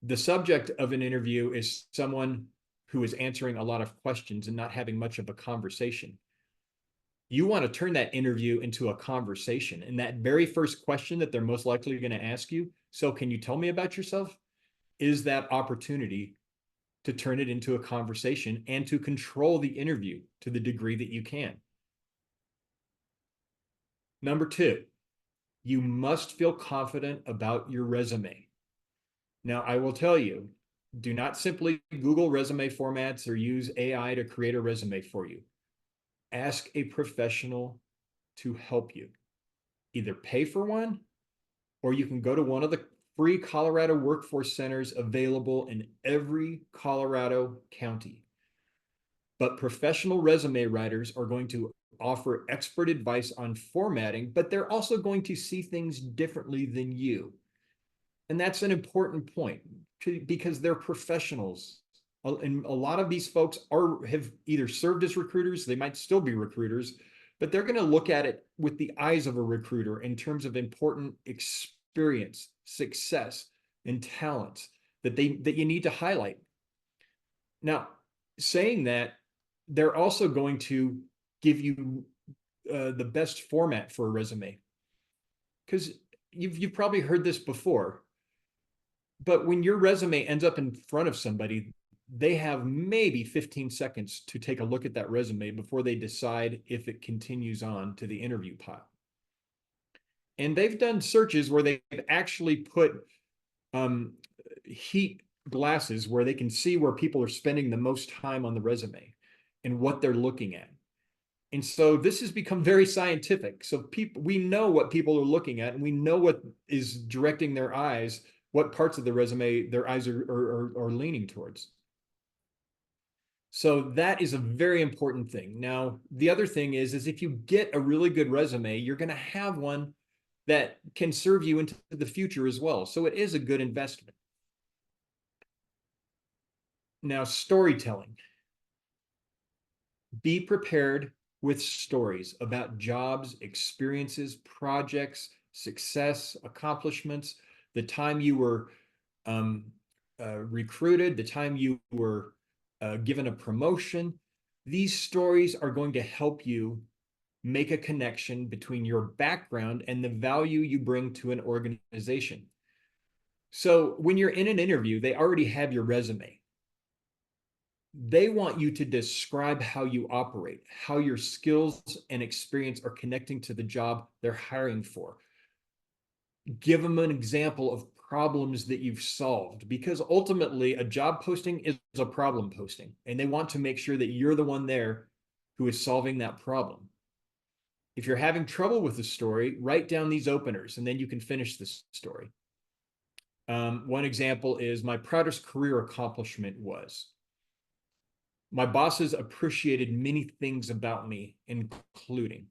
The subject of an interview is someone who is answering a lot of questions and not having much of a conversation. You want to turn that interview into a conversation. And that very first question that they're most likely going to ask you, so can you tell me about yourself, is that opportunity to turn it into a conversation and to control the interview to the degree that you can. Number two, you must feel confident about your resume. Now, I will tell you, do not simply Google resume formats or use AI to create a resume for you. Ask a professional to help you. Either pay for one, or you can go to one of the free Colorado workforce centers available in every Colorado county. But professional resume writers are going to offer expert advice on formatting, but they're also going to see things differently than you. And that's an important point because they're professionals. And a lot of these folks have either served as recruiters, they might still be recruiters, but they're going to look at it with the eyes of a recruiter in terms of important experience, success, and talents that you need to highlight. Now, saying that, they're also going to give you the best format for a resume, because you've probably heard this before. But when your resume ends up in front of somebody, they have maybe 15 seconds to take a look at that resume before they decide if it continues on to the interview pile. And they've done searches where they've actually put heat glasses where they can see where people are spending the most time on the resume and what they're looking at. And so this has become very scientific. So we know what people are looking at, and we know what is directing their eyes, what parts of the resume their eyes are leaning towards. So that is a very important thing. Now, the other thing is if you get a really good resume, you're going to have one that can serve you into the future as well. So it is a good investment. Now, storytelling. Be prepared with stories about jobs, experiences, projects, success, accomplishments, the time you were recruited, the time you were given a promotion. These stories are going to help you make a connection between your background and the value you bring to an organization. So when you're in an interview, they already have your resume. They want you to describe how you operate, how your skills and experience are connecting to the job they're hiring for. Give them an example of problems that you've solved, because ultimately a job posting is a problem posting, and they want to make sure that you're the one there who is solving that problem. If you're having trouble with the story, write down these openers, and then you can finish this story. One example is my proudest career accomplishment was my bosses appreciated many things about me, including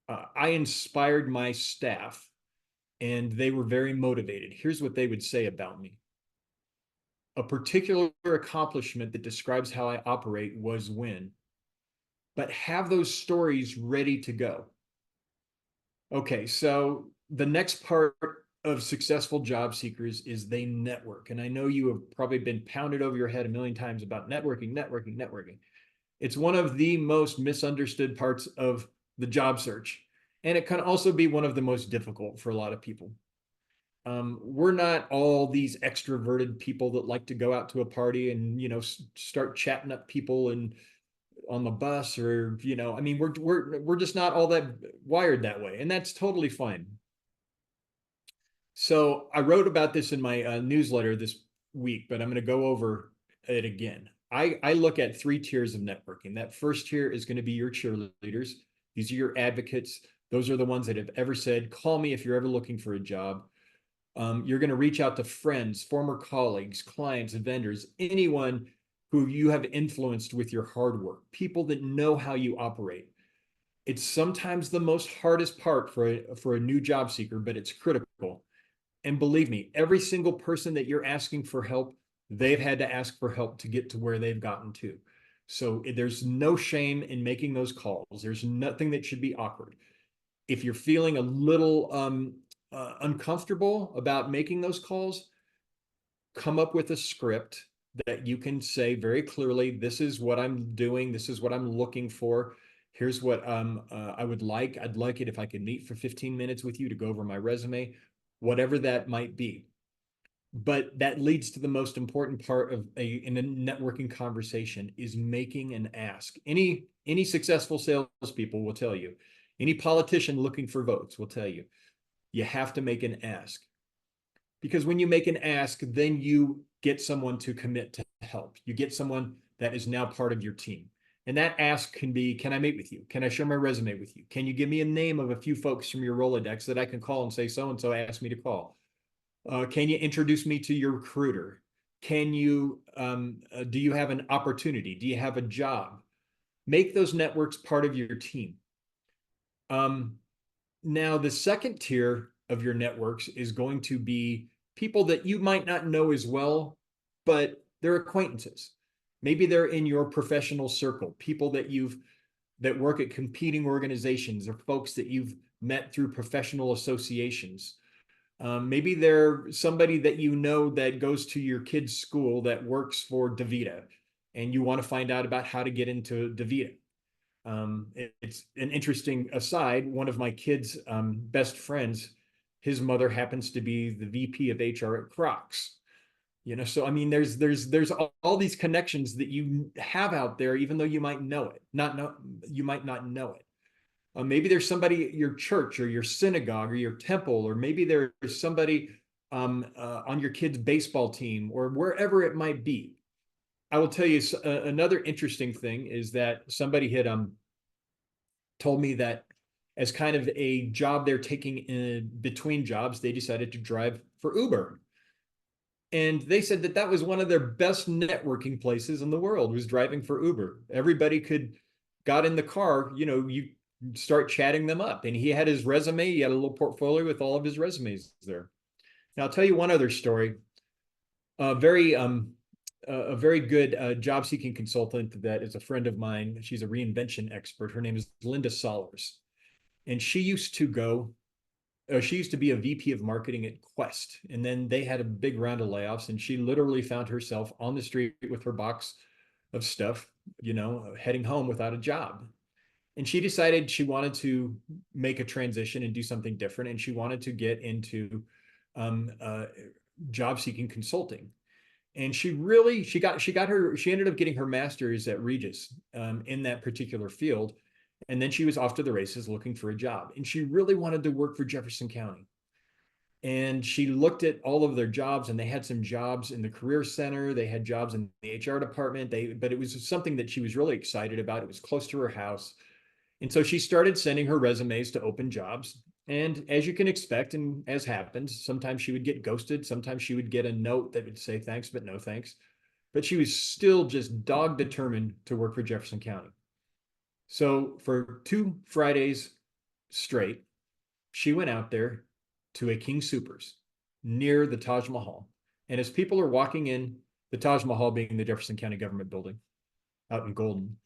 I inspired my staff and they were very motivated. Here's what they would say about me. A particular accomplishment that describes how I operate was when, but have those stories ready to go. Okay, so the next part of successful job seekers is they network. And I know you have probably been pounded over your head a million times about networking. It's one of the most misunderstood parts of the job search. And it can also be one of the most difficult for a lot of people. We're not all these extroverted people that like to go out to a party and, start chatting up people and on the bus, or, I mean, we're just not all that wired that way. And that's totally fine. So I wrote about this in my newsletter this week, but I'm going to go over it again. I look at 3 tiers of networking. That first tier is going to be your cheerleaders. These are your advocates. Those are the ones that have ever said, call me if you're ever looking for a job. You're going to reach out to friends, former colleagues, clients, vendors, anyone who you have influenced with your hard work, people that know how you operate. It's sometimes the most hardest part for a new job seeker, but it's critical. And believe me, every single person that you're asking for help, they've had to ask for help to get to where they've gotten to. So there's no shame in making those calls. There's nothing that should be awkward. If you're feeling a little uncomfortable about making those calls, come up with a script that you can say very clearly, this is what I'm doing. This is what I'm looking for. Here's what I would like. I'd like it if I could meet for 15 minutes with you to go over my resume, whatever that might be. But that leads to the most important part of in a networking conversation is making an ask. Any successful salespeople will tell you, any politician looking for votes will tell you, you have to make an ask. Because when you make an ask, then you get someone to commit to help. You get someone that is now part of your team. And that ask can be, can I meet with you? Can I share my resume with you? Can you give me a name of a few folks from your Rolodex that I can call and say, so-and-so asked me to call? Can you introduce me to your recruiter? Can you, do you have an opportunity? Do you have a job? Make those networks part of your team. Now, the second tier of your networks is going to be people that you might not know as well, but they're acquaintances. Maybe they're in your professional circle, people that work at competing organizations or folks that you've met through professional associations. Maybe they're somebody that you know that goes to your kid's school that works for DaVita, and you want to find out about how to get into DaVita. It's an interesting aside. One of my kids' best friends, his mother happens to be the VP of HR at Crocs. So I mean, there's all these connections that you have out there, even though you might know it, you might not know it. Maybe there's somebody at your church or your synagogue or your temple, or maybe there's somebody on your kid's baseball team or wherever it might be. I will tell you another interesting thing is that somebody had told me that as kind of a job they're taking in between jobs, they decided to drive for Uber. And they said that that was one of their best networking places in the world, was driving for Uber. Everybody got in the car, you start chatting them up. And he had his resume, he had a little portfolio with all of his resumes there. Now, I'll tell you one other story. A very good job seeking consultant that is a friend of mine. She's a reinvention expert. Her name is Linda Solers. And she used to be a VP of marketing at Quest. And then they had a big round of layoffs, and she literally found herself on the street with her box of stuff, heading home without a job. And she decided she wanted to make a transition and do something different. And she wanted to get into job seeking consulting. And she ended up getting her master's at Regis in that particular field. And then she was off to the races looking for a job. And she really wanted to work for Jefferson County. And she looked at all of their jobs, and they had some jobs in the career center. They had jobs in the HR department. But it was something that she was really excited about. It was close to her house. And so she started sending her resumes to open jobs. And as you can expect, and as happens, sometimes she would get ghosted. Sometimes she would get a note that would say thanks, but no thanks. But she was still just dog determined to work for Jefferson County. So for 2 Fridays straight, she went out there to a King Soopers near the Taj Mahal. And as people are walking in, the Taj Mahal being the Jefferson County government building out in Golden.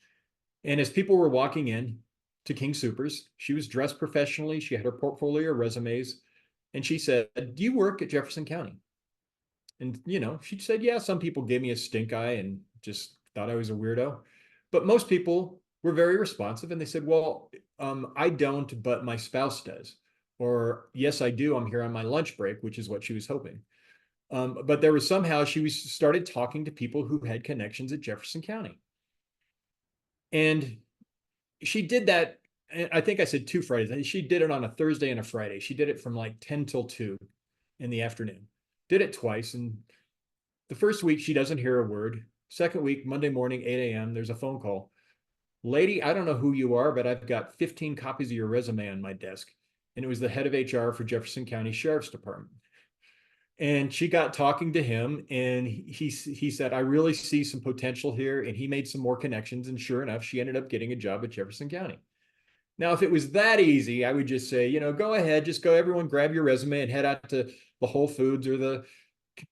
And as people were walking in to King Soopers, she was dressed professionally. She had her portfolio of resumes. And she said, do you work at Jefferson County? And, she said, yeah, some people gave me a stink eye and just thought I was a weirdo. But most people were very responsive, and they said, well, I don't, but my spouse does. Or, yes, I do. I'm here on my lunch break, which is what she was hoping. But there was somehow started talking to people who had connections at Jefferson County. And she did that. I think I said 2 Fridays. She did it on a Thursday and a Friday. She did it from like 10 till 2 in the afternoon. Did it twice. And the first week, she doesn't hear a word. Second week, Monday morning, 8 a.m., there's a phone call. lady, I don't know who you are, but I've got 15 copies of your resume on my desk. And it was the head of HR for Jefferson County Sheriff's Department. And she got talking to him, and he said, I really see some potential here. And he made some more connections. And sure enough, she ended up getting a job at Jefferson County. Now, if it was that easy, I would just say, you know, go ahead, just go, everyone grab your resume and head out to the Whole Foods or the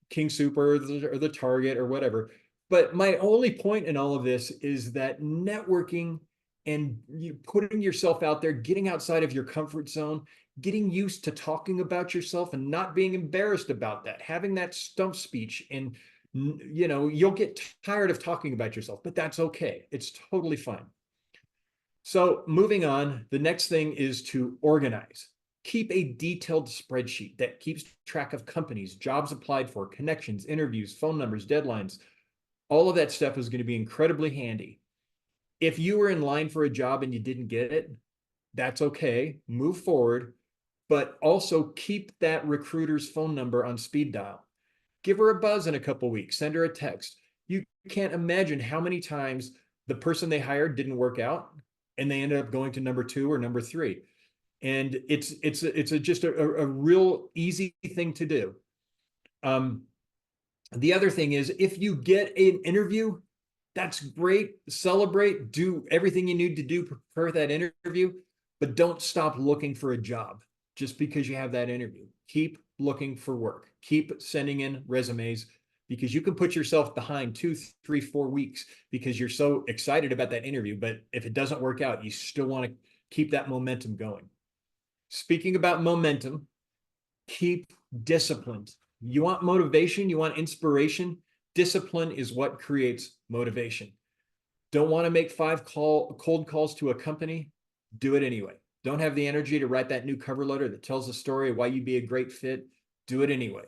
King Super or the Target or whatever. But my only point in all of this is that networking and you putting yourself out there, getting outside of your comfort zone, getting used to talking about yourself and not being embarrassed about that, having that stump speech. And, you know, you'll get tired of talking about yourself, but that's okay. It's totally fine. So moving on, the next thing is to organize. Keep a detailed spreadsheet that keeps track of companies, jobs applied for, connections, interviews, phone numbers, deadlines. All of that stuff is going to be incredibly handy. If you were in line for a job and you didn't get it, that's okay. Move forward, but also keep that recruiter's phone number on speed dial. Give her a buzz in a couple weeks, send her a text. You can't imagine how many times the person they hired didn't work out and they ended up going to number 2 or number 3. And it's just a real easy thing to do. The other thing is, if you get an interview, that's great. Celebrate, do everything you need to do to prepare that interview, but don't stop looking for a job just because you have that interview. Keep looking for work. Keep sending in resumes, because you can put yourself behind 2, 3, 4 weeks because you're so excited about that interview. But if it doesn't work out, you still want to keep that momentum going. Speaking about momentum, keep disciplined. You want motivation, you want inspiration. Discipline is what creates motivation. Don't want to make 5 cold calls to a company? Do it anyway. Don't have the energy to write that new cover letter that tells the story of why you'd be a great fit? Do it anyway.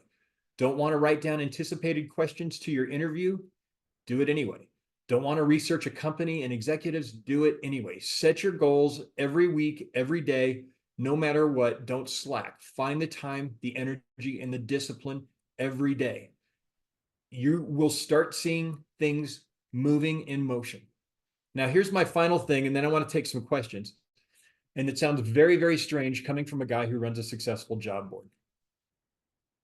Don't want to write down anticipated questions to your interview? Do it anyway. Don't want to research a company and executives? Do it anyway. Set your goals every week, every day, no matter what. Don't slack. Find the time, the energy, and the discipline every day. You will start seeing things moving in motion. Now, here's my final thing, and then I want to take some questions. And it sounds very, very strange coming from a guy who runs a successful job board.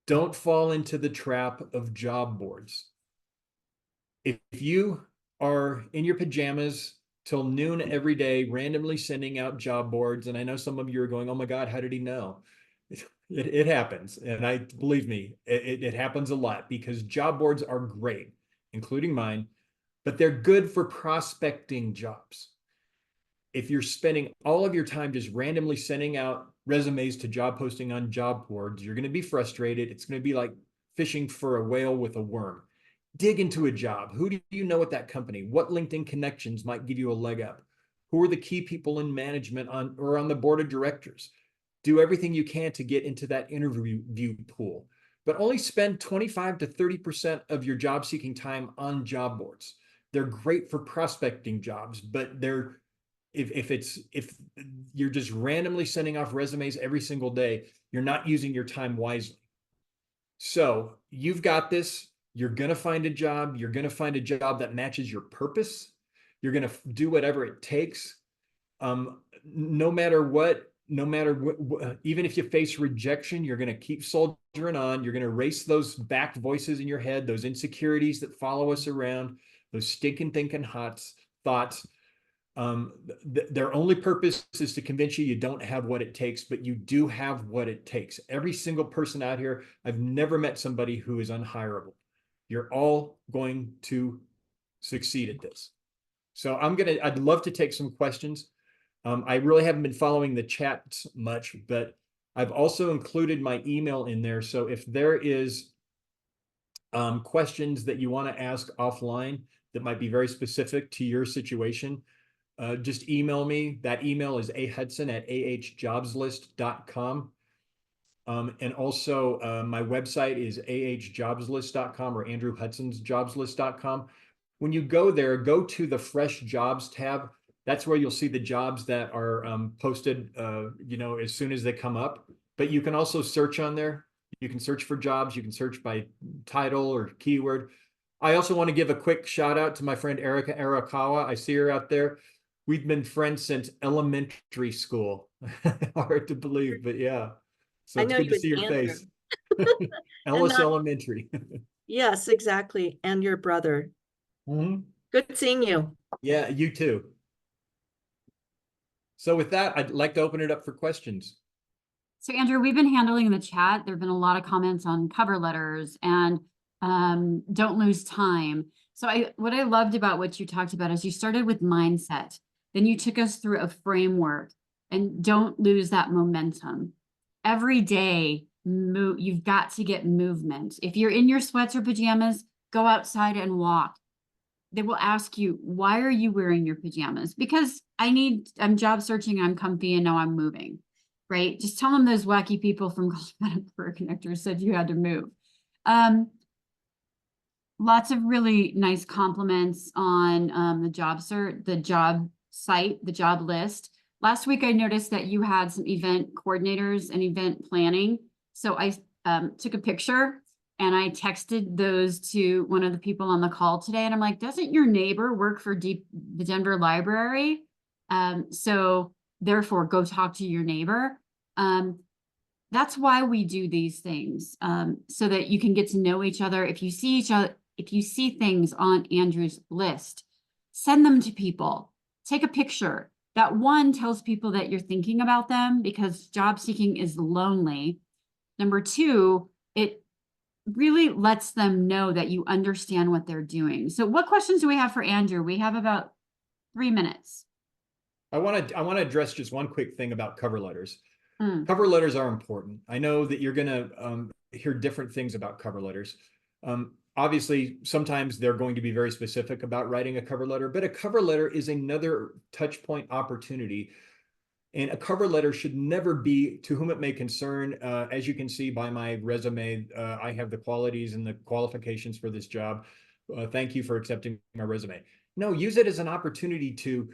Don't fall into the trap of job boards. If you are in your pajamas till noon every day, randomly sending out job boards, and I know some of you are going, oh my God, how did he know? It happens. And believe me, it happens a lot, because job boards are great, including mine, but they're good for prospecting jobs. If you're spending all of your time just randomly sending out resumes to job posting on job boards, you're going to be frustrated. It's going to be like fishing for a whale with a worm. Dig into a job. Who do you know at that company? What LinkedIn connections might give you a leg up? Who are the key people in management or on the board of directors? Do everything you can to get into that interview pool, but only spend 25 to 30% of your job seeking time on job boards. They're great for prospecting jobs, but if you're just randomly sending off resumes every single day, you're not using your time wisely. So you've got this. You're going to find a job. You're going to find a job that matches your purpose. You're going to do whatever it takes. No matter what, even if you face rejection, you're going to keep soldiering on. You're going to erase those back voices in your head, those insecurities that follow us around, those stinking thinking thoughts. Their only purpose is to convince you don't have what it takes, but you do have what it takes. Every single person out here, I've never met somebody who is unhireable. You're all going to succeed at this. So I'd love to take some questions. I really haven't been following the chat much, but I've also included my email in there. So if there is questions that you want to ask offline that might be very specific to your situation, just email me. That email is ahudson@ahjobslist.com. And also my website is ahjobslist.com or andrewhudsonsjobslist.com. When you go there, go to the Fresh Jobs tab. That's where you'll see the jobs that are posted, as soon as they come up. But you can also search on there. You can search for jobs. You can search by title or keyword. I also want to give a quick shout out to my friend Erica Arakawa. I see her out there. we've been friends since elementary school. Hard to believe, but yeah. So I it's know good you to and see your Andrew. face. And Ellis that, Elementary. yes, exactly. And your brother. Mhm. Good seeing you. Yeah, you too. So with that, I'd like to open it up for questions. So Andrew, we've been handling the chat. There've been a lot of comments on cover letters and don't lose time. So what I loved about what you talked about is you started with mindset, then you took us through a framework, and don't lose that momentum. Every day, you've got to get movement. If you're in your sweats or pajamas, go outside and walk. They will ask you, why are you wearing your pajamas? Because I'm job searching, I'm comfy, and now I'm moving. Right? Just tell them those wacky people from Colorado Career Connectors said you had to move. Lots of really nice compliments on the job site, the job list. Last week, I noticed that you had some event coordinators and event planning. So I took a picture and I texted those to one of the people on the call today. And I'm like, doesn't your neighbor work for the Denver Library? So therefore, go talk to your neighbor. That's why we do these things, so that you can get to know each other. If you see things on Andrew's list, send them to people. Take a picture. That one tells people that you're thinking about them, because job seeking is lonely. Number two, it really lets them know that you understand what they're doing. So what questions do we have for Andrew? We have about 3 minutes. I want to address just one quick thing about cover letters. Cover letters are important. I know that you're going to hear different things about cover letters. Obviously, sometimes they're going to be very specific about writing a cover letter, but a cover letter is another touch point opportunity. And a cover letter should never be to whom it may concern. As you can see by my resume, I have the qualities and the qualifications for this job. Thank you for accepting my resume. No, use it as an opportunity to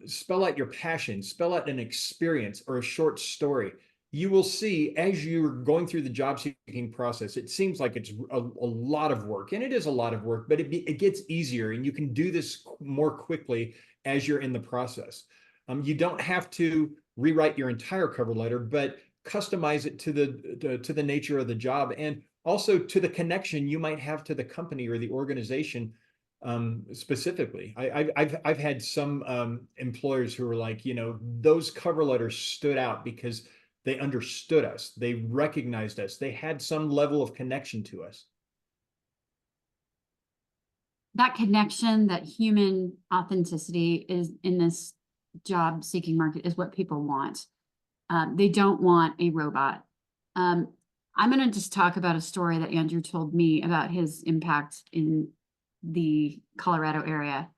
spell out your passion, spell out an experience or a short story. You will see as you're going through the job seeking process, it seems like it's a lot of work, and it is a lot of work, but it gets easier, and you can do this more quickly as you're in the process. You don't have to rewrite your entire cover letter, but customize it to the nature of the job, and also to the connection you might have to the company or the organization specifically. I've had some employers who were like, those cover letters stood out because they understood us, they recognized us, they had some level of connection to us. That connection, that human authenticity is in this job seeking market is what people want. They don't want a robot. I'm going to just talk about a story that Andrew told me about his impact in the Colorado area.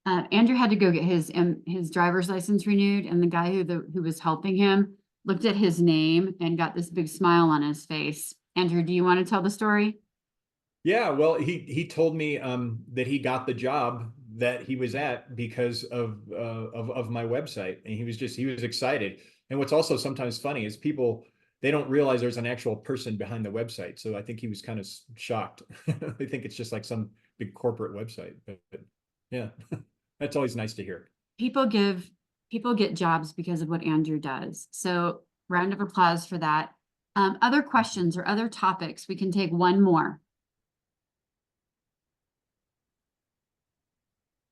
Andrew had to go get his driver's license renewed, and the guy who was helping him looked at his name and got this big smile on his face. Andrew, do you want to tell the story? Yeah, well, he told me that he got the job that he was at because of my website, and he was excited. And what's also sometimes funny is people, they don't realize there's an actual person behind the website. So I think he was kind of shocked. They think it's just like some big corporate website, but yeah, that's always nice to hear. People get jobs because of what Andrew does. So round of applause for that. Other questions or other topics? We can take one more.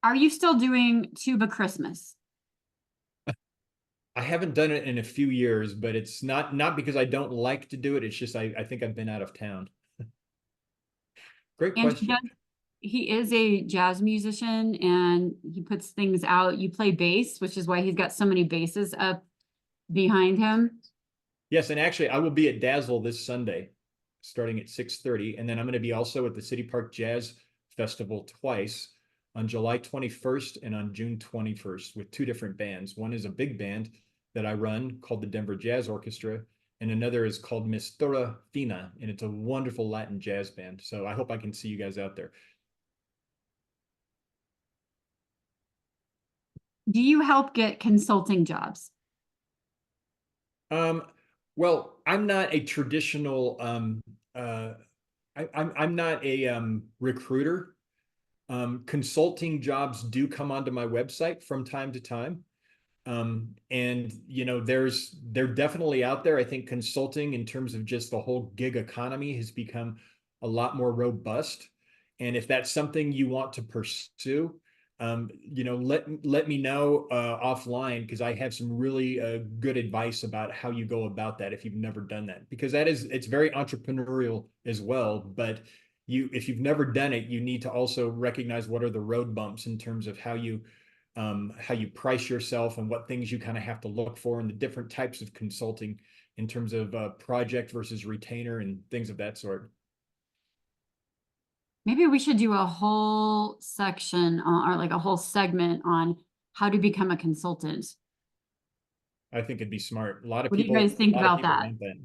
Are you still doing Tuba Christmas? I haven't done it in a few years, but it's not because I don't like to do it. It's just I think I've been out of town. Great Andrew question. he is a jazz musician and he puts things out. You play bass, which is why he's got so many basses up behind him. Yes, and actually I will be at Dazzle this Sunday, starting at 6:30, and then I'm going to be also at the City Park Jazz Festival twice, on July 21st and on June 21st, with two different bands. One is a big band that I run called the Denver Jazz Orchestra, and another is called Mistura Fina, and it's a wonderful Latin jazz band. So I hope I can see you guys out there. Do you help get consulting jobs? Well, I'm not a traditional I'm not a recruiter. Consulting jobs do come onto my website from time to time. And they're definitely out there. I think consulting in terms of just the whole gig economy has become a lot more robust. And if that's something you want to pursue, let me know offline, because I have some really good advice about how you go about that if you've never done that, because it's very entrepreneurial as well. But if you've never done it, you need to also recognize what are the road bumps in terms of how you price yourself and what things you kind of have to look for, and the different types of consulting in terms of project versus retainer and things of that sort. Maybe we should do a whole section or like a whole segment on how to become a consultant. I think it'd be smart. A lot of What do people, you guys think a lot of about people that? want that.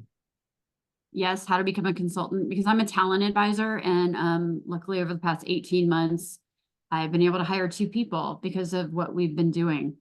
Yes, how to become a consultant, because I'm a talent advisor, and luckily over the past 18 months, I've been able to hire 2 people because of what we've been doing.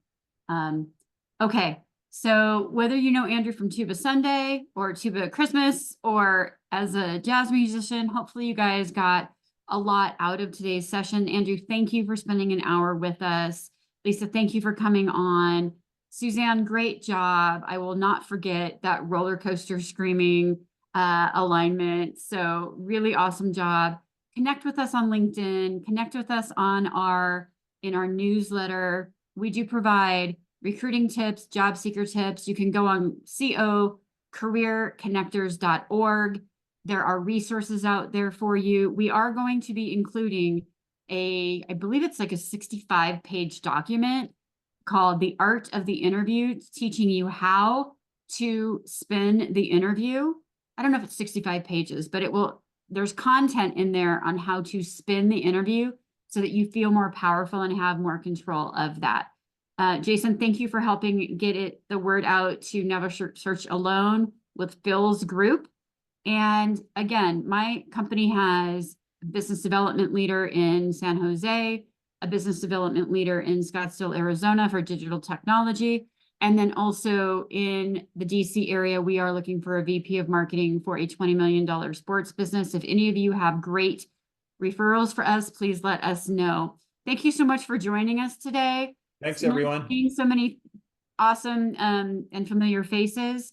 Okay, so whether you know Andrew from Tuba Sunday or Tuba Christmas or as a jazz musician, hopefully you guys got a lot out of today's session. Andrew, thank you for spending an hour with us. Lisa, thank you for coming on. Suzanne, great job. I will not forget that roller coaster screaming alignment. So really awesome job. Connect with us on LinkedIn, connect with us in our newsletter. We do provide recruiting tips, job seeker tips. You can go on cocareerconnectors.org. There are resources out there for you. We are going to be including I believe it's like a 65-page document called The Art of the Interview, teaching you how to spin the interview. I don't know if it's 65 pages, but there's content in there on how to spin the interview so that you feel more powerful and have more control of that. Jason, thank you for helping get the word out to Never Search Alone with Phil's group. And again, my company has a business development leader in San Jose, a business development leader in Scottsdale, Arizona for digital technology. And then also in the DC area, we are looking for a VP of marketing for a $20 million sports business. If any of you have great referrals for us, please let us know. Thank you so much for joining us today. Thanks, everyone. Seeing so many awesome and familiar faces.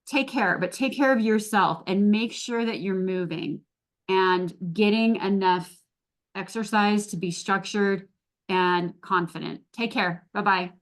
Take care, but take care of yourself and make sure that you're moving and getting enough exercise to be structured and confident. Take care. Bye-bye.